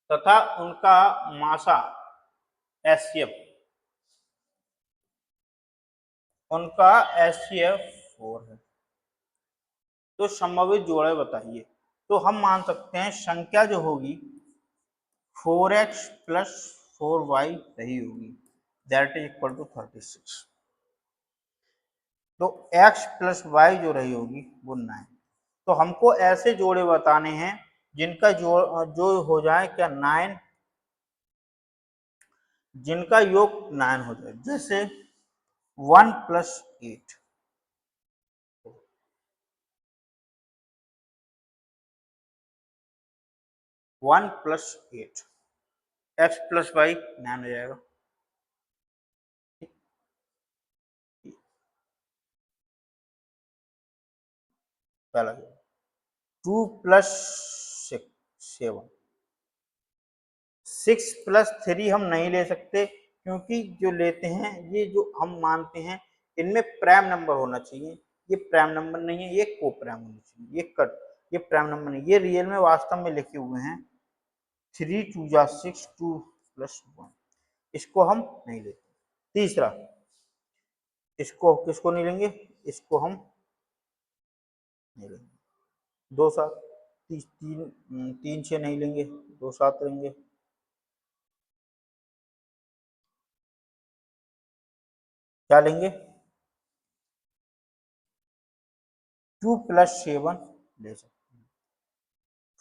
तथा उनका मासा एचसीएफ, उनका एचसीएफ 4 है, तो संभावित जोड़े बताइए। तो हम मान सकते हैं संख्या जो होगी 4x प्लस 4y रही होगी, दैट इज इक्वल टू 36। तो x प्लस वाई जो रही होगी वो 9। तो हमको ऐसे जोड़े बताने हैं जिनका जो हो जाए क्या 9, जिनका योग 9 हो जाए, जैसे 1 plus 8, 1 plus 8, x plus y 9 हो जाएगा। पहला 2 प्लस 7, 6 प्लस 3 हम नहीं ले सकते, क्योंकि जो लेते हैं ये जो हम मानते हैं इनमें प्राइम नंबर होना चाहिए, ये प्राइम नंबर नहीं है, ये को प्राइम होना चाहिए, ये प्राइम नंबर नहीं, ये रियल में वास्तव में लिखे हुए हैं 3 2 जा 6 2 प्लस 1, इसको हम नहीं लेते। तीसरा, इसको किसको नहीं लेंगे, इसको हम नहीं लेंगे, 2 7 3 6 नहीं लेंगे, 2 7 लेंगे। क्या लेंगे, 2 प्लस 7 ले सकते हैं,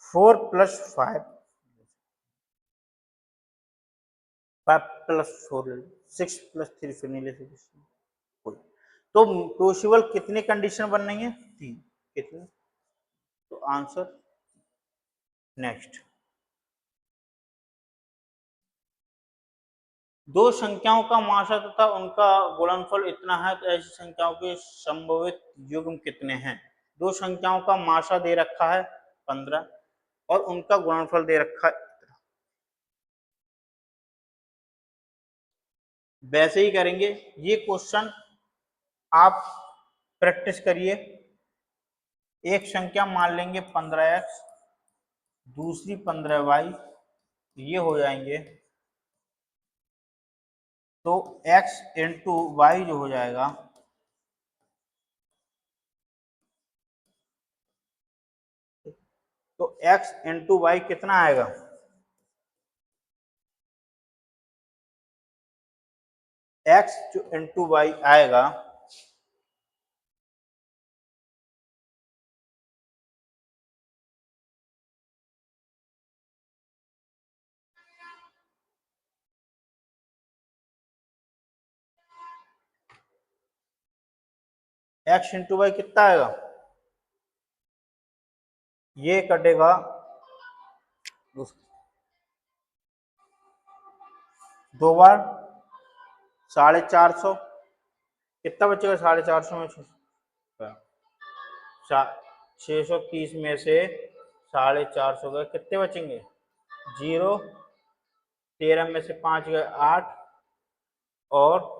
4 प्लस 5 प्लस 4 ले, 6 प्लस 3 फिर नहीं ले सकते। तो पॉसिबल कितनी कंडीशन बन रही है, 3, कितनी, तो आंसर। नेक्स्ट, दो संख्याओं का माशा तथा उनका गुणनफल इतना है तो ऐसी संख्याओं के संभवित युग्म कितने हैं। दो संख्याओं का माशा दे रखा है 15 और उनका गुणनफल दे रखा है, वैसे ही करेंगे। ये क्वेश्चन आप प्रैक्टिस करिए। एक संख्या मान लेंगे 15x, दूसरी 15y, ये हो जाएंगे, तो x इंटू वाई जो हो जाएगा, तो x इंटू वाई कितना आएगा, x जो इंटू वाई आएगा x इंटू वाई कितना आएगा, ये कटेगा 2 बार 450, कितना बचेगा 450 में, 630 में से 450 गए, कितने बचेंगे, 0, 13 में से 5 गए 8, और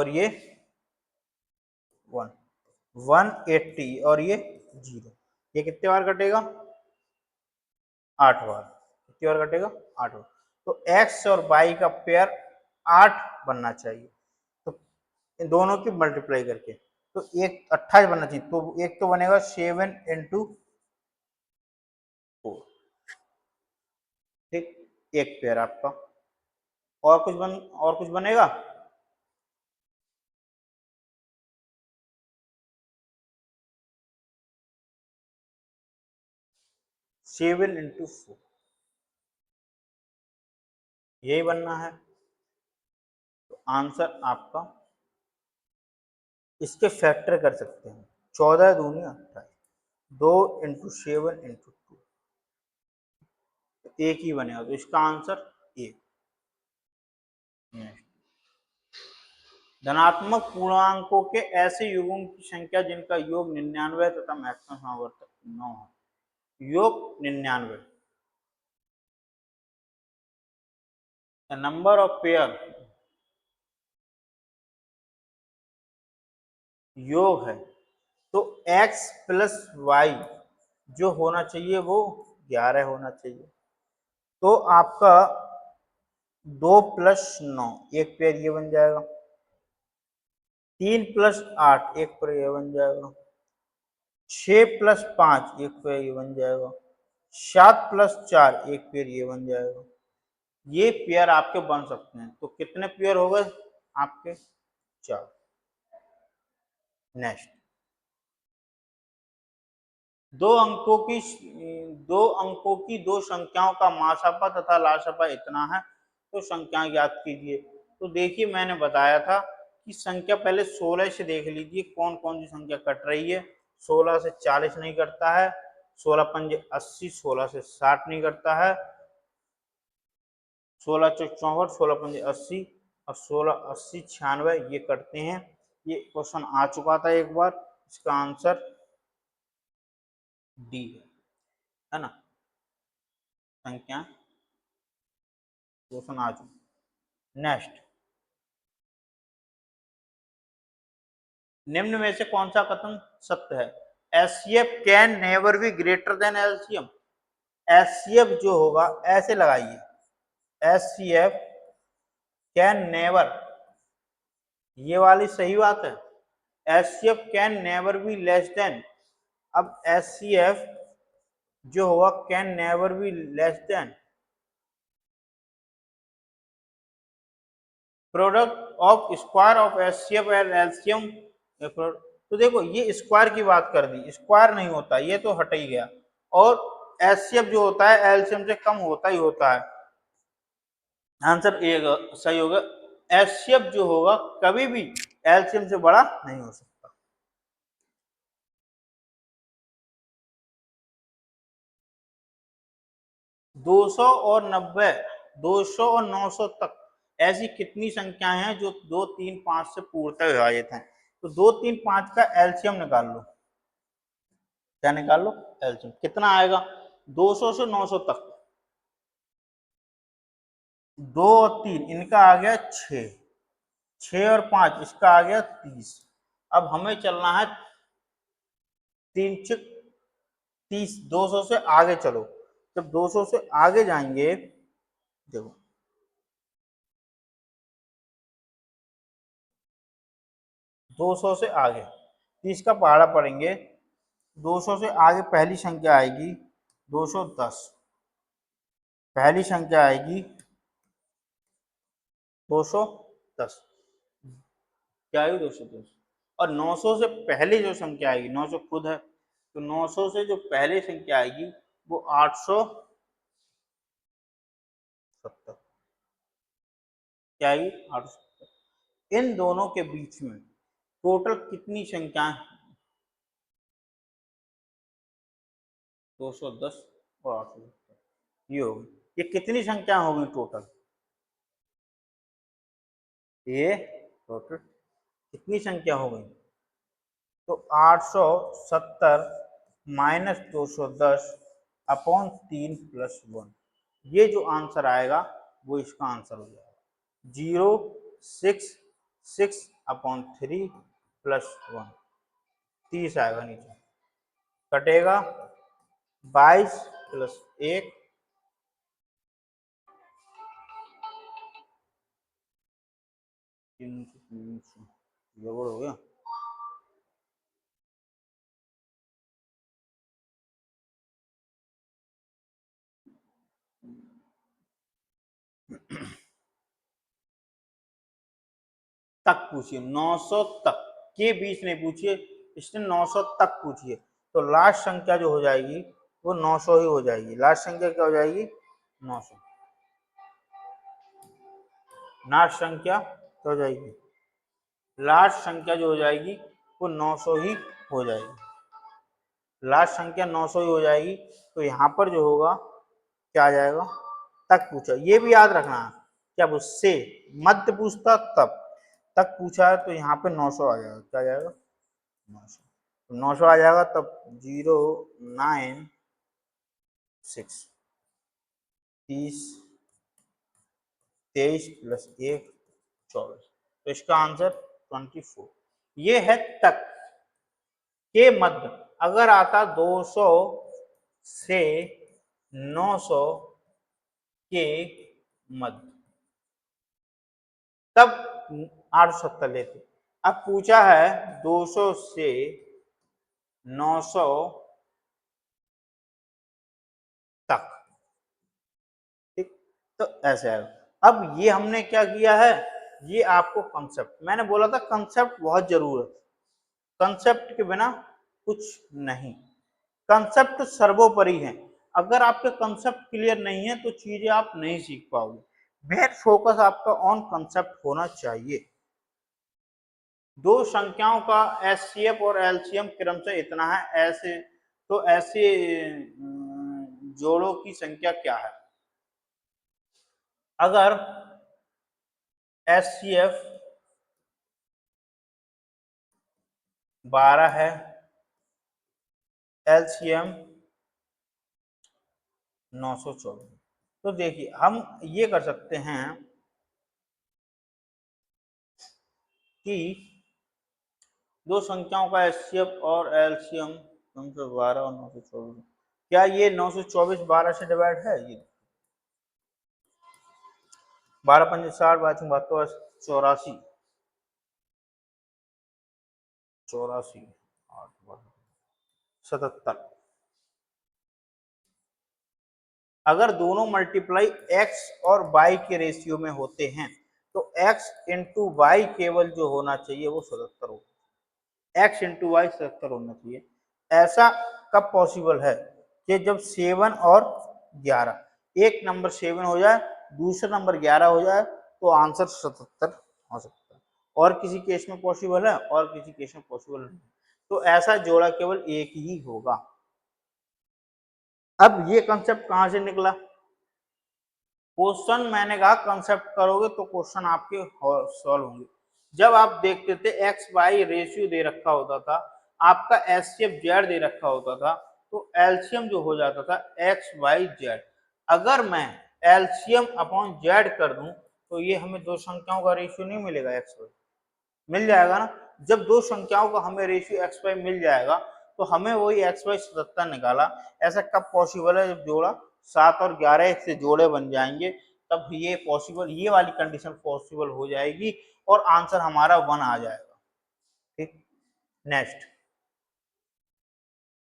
1, 180 और ये 0, ये कितने बार कटेगा, 8 बार, कितनी बार कटेगा, 8 बार। तो x और y का पेयर 8 बनना चाहिए, तो इन दोनों की मल्टीप्लाई करके तो एक 28 बनना चाहिए, तो एक तो बनेगा 7 इंटू 4, ठीक, एक पेयर आपका। और कुछ बनेगा, सेवन इंटू 4, यही बनना है। तो आंसर आपका, इसके फैक्टर कर सकते हैं, 14 दूनी 28, 2 इंटू 7 इंटू 2, एक ही बनेगा, तो इसका आंसर 1। धनात्मक पूर्णांकों के ऐसे युग्मों की संख्या जिनका योग 99 तथा मैक्सिमम समावर्तक 9 है। योग 99, नंबर ऑफ पेयर योग है, तो x प्लस वाई जो होना चाहिए वो 11 होना चाहिए, तो आपका 2 प्लस 9 एक पेयर ये बन जाएगा, 3 प्लस 8 एक पेयर ये बन जाएगा, 6 प्लस 5 एक पेयर ये बन जाएगा, 7 प्लस 4 एक पेयर ये बन जाएगा। ये पेयर आपके बन सकते हैं, तो कितने पेयर हो गए आपके, 4। नेक्स्ट, दो अंकों की दो संख्याओं का मासापा तथा लासापा इतना है, तो संख्या ज्ञात कीजिए। तो देखिए मैंने बताया था की संख्या पहले 16 से देख लीजिए कौन कौन सी संख्या कट रही है। 16 से 40 नहीं कटता है, 16 पंजे 80, 16 से 60 नहीं कटता है, 16 चौक 64, 16 पंजे 80 और 16 80 96 ये कटते हैं। ये क्वेश्चन आ चुका था एक बार, इसका आंसर डी है ना। संख्या क्वेश्चन आ चुका। नेक्स्ट, निम्न में से कौन सा कथन सत्य है? HCF can never be greater than LCM. HCF जो होगा ऐसे लगाइए, एचसीएफ कैन नेवर, ये वाली सही बात है। HCF can never be less than, अब एचसीएफ जो होगा can never be less than product of square of HCF and LCM. तो देखो ये स्क्वायर की बात कर दी, स्क्वायर नहीं होता, ये तो हट ही गया। और एचसीएफ जो होता है एलसीएम से कम होता ही होता है। आंसर ए सही होगा। एचसीएफ जो होगा कभी भी एलसीएम से बड़ा नहीं हो सकता। 200 और 90, 200 और 900 तक ऐसी कितनी संख्याएं हैं जो 2, 3, 5 से पूर्णतः विभाजित हैं? तो 2, 3, 5 का एलसीएम निकाल लो। क्या निकाल लो? एलसीएम कितना आएगा 200 से 900 तक? 2 और 3 इनका आ गया 6, 6 और 5 इसका आ गया 30। अब हमें चलना है 3 6 30, 200 से आगे चलो। जब 200 से आगे जाएंगे, देखो 200 से आगे 30 का पहाड़ा पड़ेंगे। 200 से आगे पहली संख्या आएगी 210, पहली संख्या आएगी 210, क्या आएगी 210। और 900 से पहले जो संख्या आएगी, 900 खुद है, तो 900 से जो पहले संख्या आएगी वो 870, क्या आएगी 870। इन दोनों के बीच में टोटल कितनी संख्याएं? 210 और 870, ये होगी। ये कितनी संख्या होगी टोटल? ये टोटल कितनी संख्या हो गई? तो 870 माइनस 210 अपॉन 3 प्लस 1, ये जो आंसर आएगा वो इसका आंसर हो जाएगा 066 अपॉन 3 प्लस 1, 30 आएगा नीचे, कटेगा 22 प्लस 1, गड़बड़ हो गया। तक पूछिए, 900 तक के बीच नहीं पूछिए, इसने 900 तक पूछिए। तो लास्ट संख्या जो हो जाएगी वो 900 ही हो जाएगी। लास्ट संख्या क्या हो जाएगी? 900। लास्ट संख्या क्या हो जाएगी? लास्ट संख्या जो हो जाएगी वो 900 ही हो जाएगी। लास्ट संख्या 900 ही हो जाएगी। तो यहाँ पर जो होगा क्या आ जाएगा? तक पूछा, ये भी याद रखना। क्या उससे मध्य पूछता तब, तक पूछा है तो यहाँ पे 900 आ जाएगा। क्या आ जाएगा? 900। 900 आ जाएगा तब 0 9 6 30 23 प्लस 1 24, तो इसका आंसर 24। ये है तक के मध्य। अगर आता 200 से 900 के मध्य तब 870 लेते। अब पूछा है 200 से 900 तक, ठीक, तो ऐसे है। अब ये हमने क्या किया है, ये आपको कंसेप्ट, मैंने बोला था कंसेप्ट बहुत जरूरी है, कंसेप्ट के बिना कुछ नहीं, कंसेप्ट सर्वोपरि है। अगर आपके कंसेप्ट क्लियर नहीं है तो चीजें आप नहीं सीख पाओगे। मेन फोकस आपका ऑन कंसेप्ट होना चाहिए। दो संख्याओं का एचसीएफ और एलसीएम क्रमशः इतना है, ऐसे तो ऐसे जोड़ों की संख्या क्या है? अगर एचसीएफ 12 है, एलसीएम 924, तो देखिए हम ये कर सकते हैं कि दो संख्याओं का एचसीएफ और एलसीएम 12 और 924, क्या ये 924 12 से डिवाइड है? ये 12 पंजे 60, 12 84, 84, 77। अगर दोनों मल्टीप्लाई x और y के रेशियो में होते हैं तो x इंटू वाई केवल जो होना चाहिए वो 77 होगा। x इंटू वाई 77 होना चाहिए। ऐसा कब पॉसिबल है? कि जब 7 और 11, एक नंबर 7 हो जाए, दूसरा नंबर 11 हो जाए, तो आंसर 77 हो सकता है। और किसी केस में पॉसिबल है और किसी केस में पॉसिबल नहीं। तो ऐसा जोड़ा केवल एक ही होगा। अब ये कंसेप्ट कहां से निकला? क्वेश्चन मैंने कहा कंसेप्ट करोगे तो क्वेश्चन आपके सॉल्व होंगे। जब आप देखते थे एक्स वाई रेशियो दे रखा होता था, आपका एचसीएफ जेड दे रखा होता था, तो एलसीएम जो हो जाता था एक्स वाई जेड। अगर मैं एलसीएम अपॉन जेड कर दूं तो ये हमें दो संख्याओं का रेशियो नहीं मिलेगा, एक्स वाई मिल जाएगा ना। जब दो संख्याओं का हमें रेशियो एक्स वाई मिल जाएगा तो हमें वही एक्स वाई 77 निकाला। ऐसा कब पॉसिबल है? जब जोड़ा 7 और 11 एक से जोड़े बन जाएंगे, तब ये पॉसिबल, ये वाली कंडीशन पॉसिबल हो जाएगी और आंसर हमारा 1 आ जाएगा। ठीक, नेक्स्ट,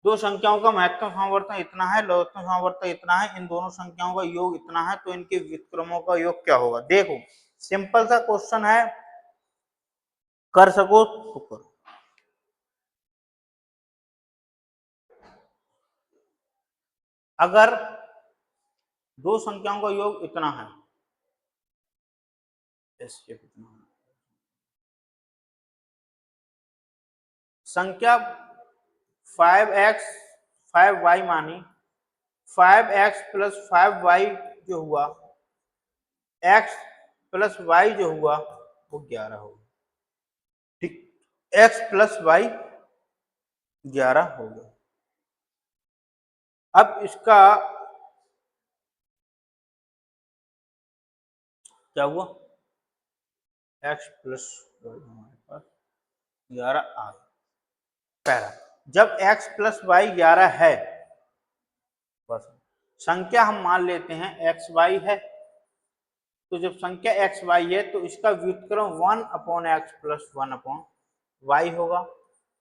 दो संख्याओं का महत्तम समावर्तन इतना है, लघुत्तम समावर्तन इतना है, इन दोनों संख्याओं का योग इतना है, तो इनके व्युत्क्रमों का योग क्या होगा? देखो सिंपल सा क्वेश्चन है, कर सको तो करो। अगर दो संख्याओं का योग इतना है, संख्या 5x 5y मानी, 5x प्लस 5y जो हुआ, x प्लस y जो हुआ वो 11 होगा। ठीक, x प्लस y 11 हो गया। अब इसका क्या हुआ? x प्लस y हमारे पास 11 आ गया। पहला, जब x प्लस वाई 11 है, बस संख्या हम मान लेते हैं एक्स वाई है, तो जब संख्या एक्स वाई है तो इसका व्युत्क्रम 1 upon x plus 1 upon y होगा।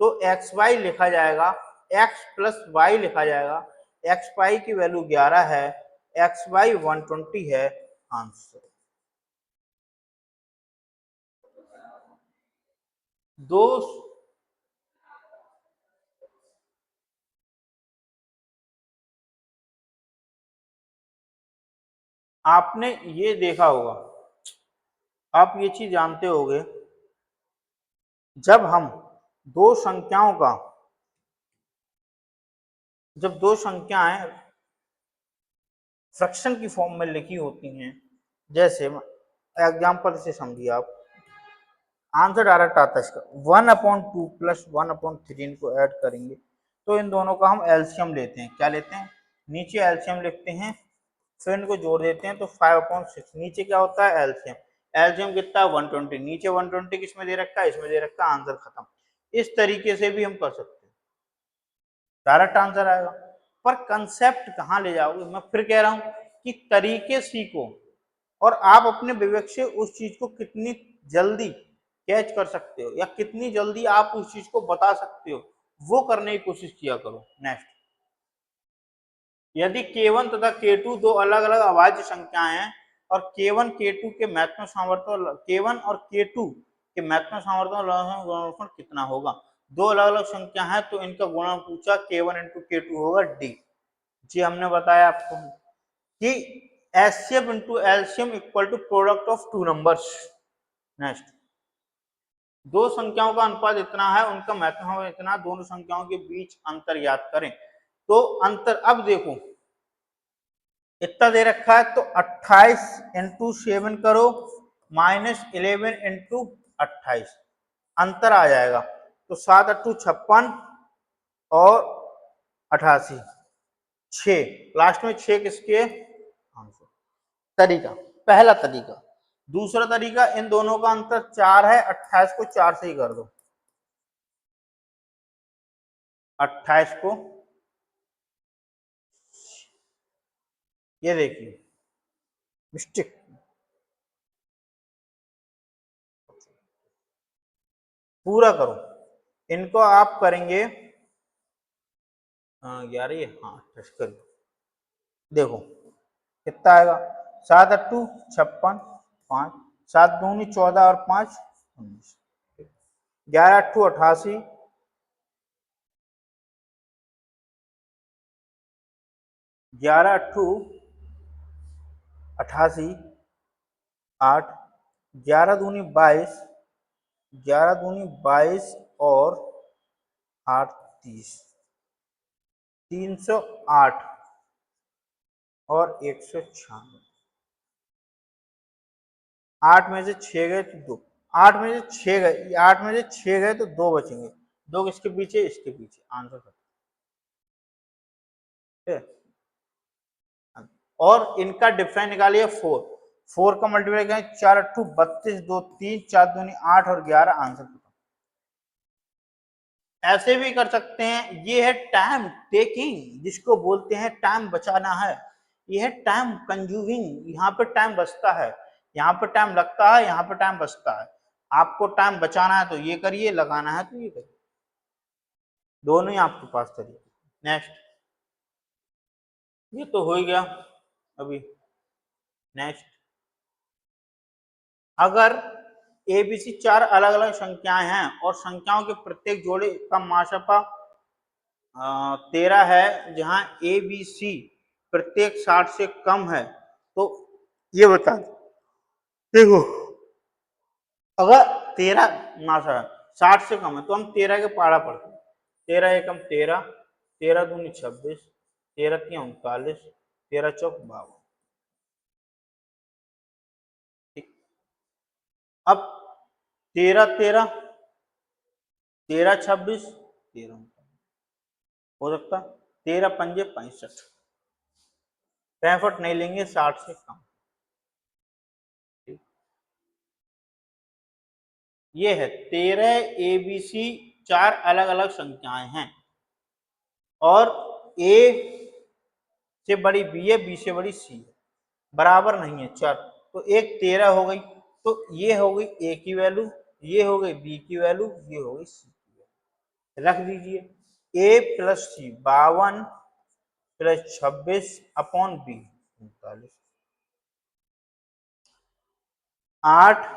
तो एक्स वाई लिखा जाएगा, एक्स प्लस वाई लिखा जाएगा, एक्स वाई की वैल्यू 11 है, एक्स वाई 120 है, आंसर। दो आपने ये देखा होगा, आप ये चीज जानते होंगे, जब हम दो संख्याओं का, जब दो संख्याएं फ्रैक्शन की फॉर्म में लिखी होती हैं, जैसे एग्जाम्पल से समझिए आप, आंसर डायरेक्ट आता है इसका 1/2 प्लस 1/3 को ऐड करेंगे तो इन दोनों का हम एलसीएम लेते हैं। क्या लेते हैं? नीचे एलसीएम लिखते हैं, फिर इनको जोड़ देते हैं तो 5/6, नीचे क्या होता है? एलसीएम। एलसीएम कितना? 120, नीचे 120 किसमें दे रखा है? इसमें दे रखा है, आंसर खत्म। इस तरीके से भी हम कर सकते हैं, डायरेक्ट आंसर आएगा। पर कंसेप्ट कहाँ ले जाओगे? मैं फिर कह रहा हूं कि तरीके सीखो और आप अपने विवेक से उस चीज को कितनी जल्दी कैच कर सकते हो या कितनी जल्दी आप उस चीज को बता सकते हो, वो करने की कोशिश किया करो। नेक्स्ट, यदि k1 तथा k2 दो अलग अलग अभाज्य संख्याएं हैं और k1 k2 के महत्तम सामर्थ्य, k1 और k2 के महत्तम सामर्थ्य गुणनफल कितना होगा? दो अलग अलग संख्या है तो इनका गुणन पूछा, k1 इंटू k2 होगा d। जी हमने बताया आपको कि HCF into LCM equal to product of two numbers. Next, दो संख्याओं का अनुपात इतना है, उनका महत्व इतना, दोनों संख्याओं के बीच अंतर याद करें। तो अंतर अब देखो इतना दे रखा है, तो 28 इंटू 7 करो -11 इंटू 28, अंतर आ जाएगा। तो 7 अट्ठू 56 और 88, 6 लास्ट में 6 किसके आंसर। तरीका पहला तरीका। दूसरा तरीका, इन दोनों का अंतर 4 है, 28 को 4 से ही कर दो, 28 को, ये देखिए मिस्टेक, पूरा करो। इनको आप करेंगे 11, हाँ टेस्ट करिए, देखो कितना आएगा। 7 अट्ठू 56, 5, 7 दूनी 14 और 5 19, 11 अट्ठू 88, 11 अट्ठू 88, 8, 11 दूनी 22, 11 दूनी 22 और 8 30, 308 और 196, 8 में से 6 गए तो 2, 8 में से 6 गए, 8 में से 6 गए तो 2 बचेंगे, 2 किसके पीछे, इसके पीछे, आंसर कर। और इनका डिफरेंस निकालिए 4, 4 का मल्टीप्लाई करें 4 अट्ठू 32, 2 3, 4 दूनी 8 और 11, आंसर खत्म। ऐसे भी कर सकते हैं, ये है टाइम टेकिंग, जिसको बोलते हैं टाइम बचाना है, ये है टाइम कंज्यूमिंग, यहाँ पे टाइम बचता है, यहाँ पे टाइम लगता है, यहाँ पे टाइम बचता है। आपको टाइम बचाना है तो ये करिए, लगाना है तो ये करिए, दोनों ही आपके पास तरीके। नेक्स्ट, ये तो हो ही गया अभी। नेक्स्ट, अगर एबीसी 4 अलग अलग संख्याएं हैं और संख्याओं के प्रत्येक जोड़े का माशापा 13 है, जहां ए बी सी प्रत्येक 60 से कम है, तो ये बता देखो, अगर 13 माशा 60 से कम है तो हम 13 के पारा पढ़ते हैं, 13 एकम 13, 13 दूनी 26, 13 तिया 39, 13 चौक 52। ठीक, अब 13 13, 13 26, 13 हो सकता, 13 पंजे 65, 65 नहीं लेंगे 60 से कम। ये है 13 एबीसी 4 अलग अलग संख्याएं हैं और ए से बड़ी बी है, बी से बड़ी सी है, बराबर नहीं है 4, तो एक 13 हो गई, तो ये हो गई ए की वैल्यू, ये हो गई बी की वैल्यू, ये हो गई सी की वैल्यू। रख दीजिए ए प्लस सी 52 प्लस 26 अपॉन बी 39, 8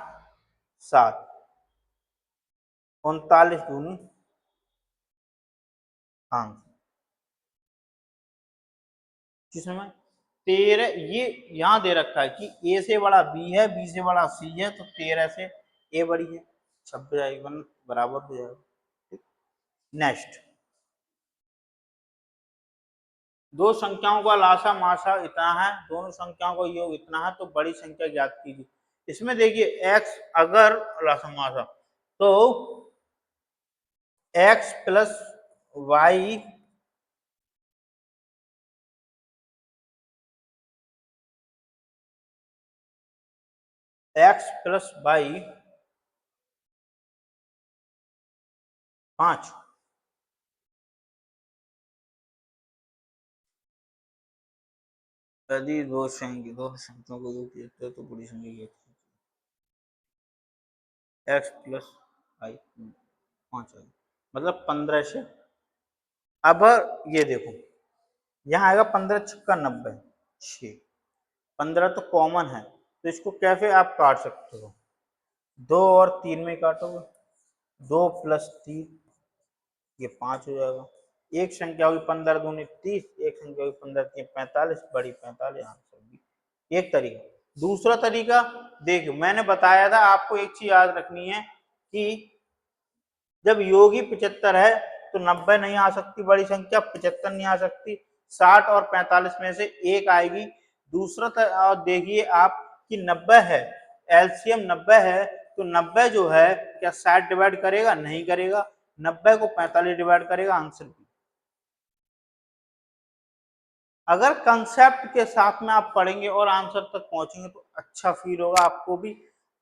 7 39 दूनी, हाँ किसमें 13, ये यहां दे रखा है कि ए से बड़ा बी है, बी से बड़ा सी है, तो 13 से ए बड़ी है, 26 बराबर हो जाएगा। नेक्स्ट, दो संख्याओं का लासा मासा इतना है, दोनों संख्याओं का योग इतना है, तो बड़ी संख्या ज्ञात कीजिए। इसमें देखिए x अगर लासा मासा, तो x plus y x plus y 5, यदि दो संख्याओं को योग किया जाए तो बड़ी संख्या x प्लस वाई 5 मतलब 15 से। अब ये देखो यहाँ आएगा 15 छक्का 90, 6, 15 तो कॉमन है, तो इसको कैसे आप काट सकते हो, 2 और 3 में काटोगे, 2 प्लस 3 ये 5 हो जाएगा। एक संख्या होगी 15 दूनी 30, एक संख्या होगी 15 3 45, बड़ी 45, आंसर भी। एक तरीका। दूसरा तरीका देखो, मैंने बताया था आपको एक चीज याद रखनी है कि जब योग ही 75 है तो 90 नहीं आ सकती बड़ी संख्या, 75 नहीं आ सकती, 60 और 45 में से एक आएगी। दूसरा देखिए आप कि 90 है, एलसीएम 90 है, तो 90 जो है क्या 60 डिवाइड करेगा? नहीं करेगा। 90 को 45 डिवाइड करेगा, आंसर बी। अगर कंसेप्ट के साथ में आप पढ़ेंगे और आंसर तक पहुंचेंगे तो अच्छा फील होगा आपको भी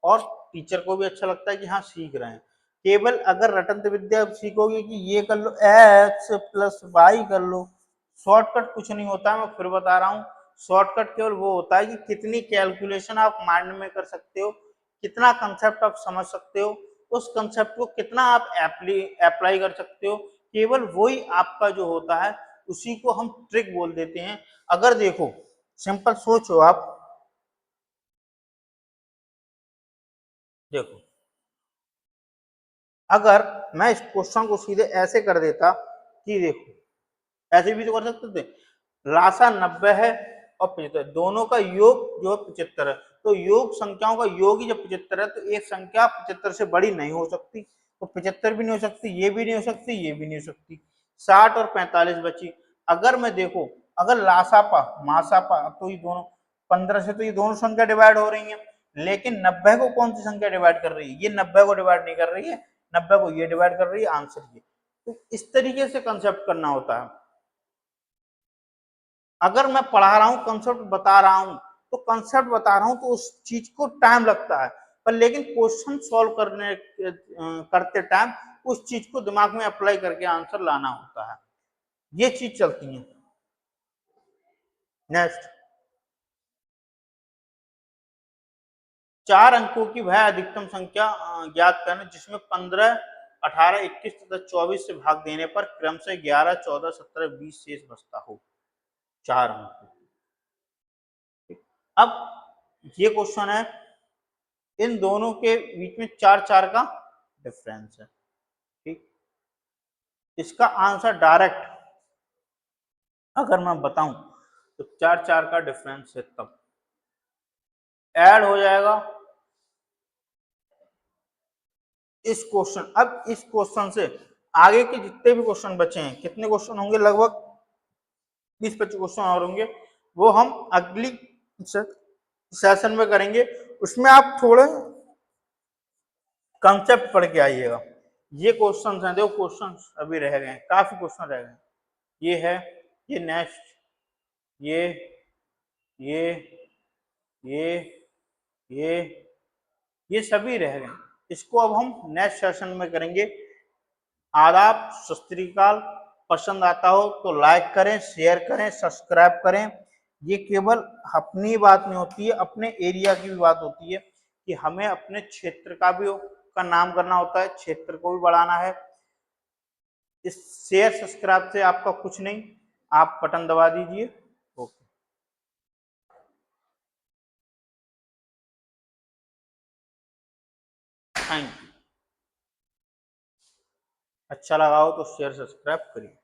और टीचर को भी अच्छा लगता है कि हाँ सीख रहे हैं। केवल अगर रटंत विद्या सीखोगे कि ये कर लो x प्लस वाई कर लो, शॉर्टकट कुछ नहीं होता है। मैं फिर बता रहा हूँ, शॉर्टकट केवल वो होता है कि कितनी कैलकुलेशन आप माइंड में कर सकते हो, कितना कंसेप्ट आप समझ सकते हो, उस कंसेप्ट को कितना आप अप्लाई कर सकते हो, केवल वही आपका जो होता है उसी को हम ट्रिक बोल देते हैं। अगर देखो सिंपल सोचो आप, देखो अगर मैं इस क्वेश्चन को सीधे ऐसे कर देता कि देखो ऐसे भी तो कर सकते थे, लासा 90 है और 75, दोनों का योग जो है 75 है, तो योग संख्याओं का योग ही जब 75 है तो एक संख्या 75 से बड़ी नहीं हो सकती, तो 75 भी नहीं हो सकती, ये भी नहीं हो सकती, ये भी नहीं हो सकती। 60 और 45 बची। अगर मैं देखो अगर लासापा मासापा तो ये दोनों 15 से तो ये दोनों संख्या डिवाइड हो रही है, लेकिन 90 को कौन सी संख्या डिवाइड कर रही है? ये 90 को डिवाइड नहीं कर रही है, 90 को ये डिवाइड कर रही है, आंसर ये। तो इस तरीके से कंसेप्ट करना होता है। अगर मैं पढ़ा रहा हूं कंसेप्ट बता रहा हूं तो कंसेप्ट बता रहा हूं तो उस चीज को टाइम लगता है, पर लेकिन क्वेश्चन सॉल्व करते टाइम उस चीज को दिमाग में अप्लाई करके आंसर लाना होता है। ये चीज चलती है। नेक्स्ट, 4 अंकों की वह अधिकतम संख्या ज्ञात करें जिसमें 15, 18, 21 तथा 24 से भाग देने पर क्रमशः 11, 14, 17, 20 शेष बचता हो। 4 अंक। अब ये क्वेश्चन है, इन दोनों के बीच में 4 4 का डिफरेंस है। ठीक, इसका आंसर डायरेक्ट अगर मैं बताऊं तो 4 4 का डिफरेंस है, तब ऐड हो जाएगा इस क्वेश्चन। अब इस क्वेश्चन से आगे के जितने भी क्वेश्चन बचे हैं, कितने क्वेश्चन होंगे? लगभग 20-25 क्वेश्चन और होंगे, वो हम अगली सेशन में करेंगे। उसमें आप थोड़े कंसेप्ट पढ़ के आइएगा। ये क्वेश्चन है, देखो क्वेश्चन अभी रह गए हैं, काफी क्वेश्चन रह गए। ये है, ये नेक्स्ट, ये ये ये ये ये सभी रह गए। इसको अब हम नेक्स्ट सेशन में करेंगे। आदाब, सत श्री अकाल। पसंद आता हो तो लाइक करें, शेयर करें, सब्सक्राइब करें। ये केवल अपनी बात नहीं होती है, अपने एरिया की भी बात होती है कि हमें अपने क्षेत्र का भी का नाम करना होता है, क्षेत्र को भी बढ़ाना है। इस शेयर सब्सक्राइब से आपका कुछ नहीं, आप बटन दबा दीजिए। Okay, thank you. अच्छा लगा हो तो शेयर सब्सक्राइब करिए।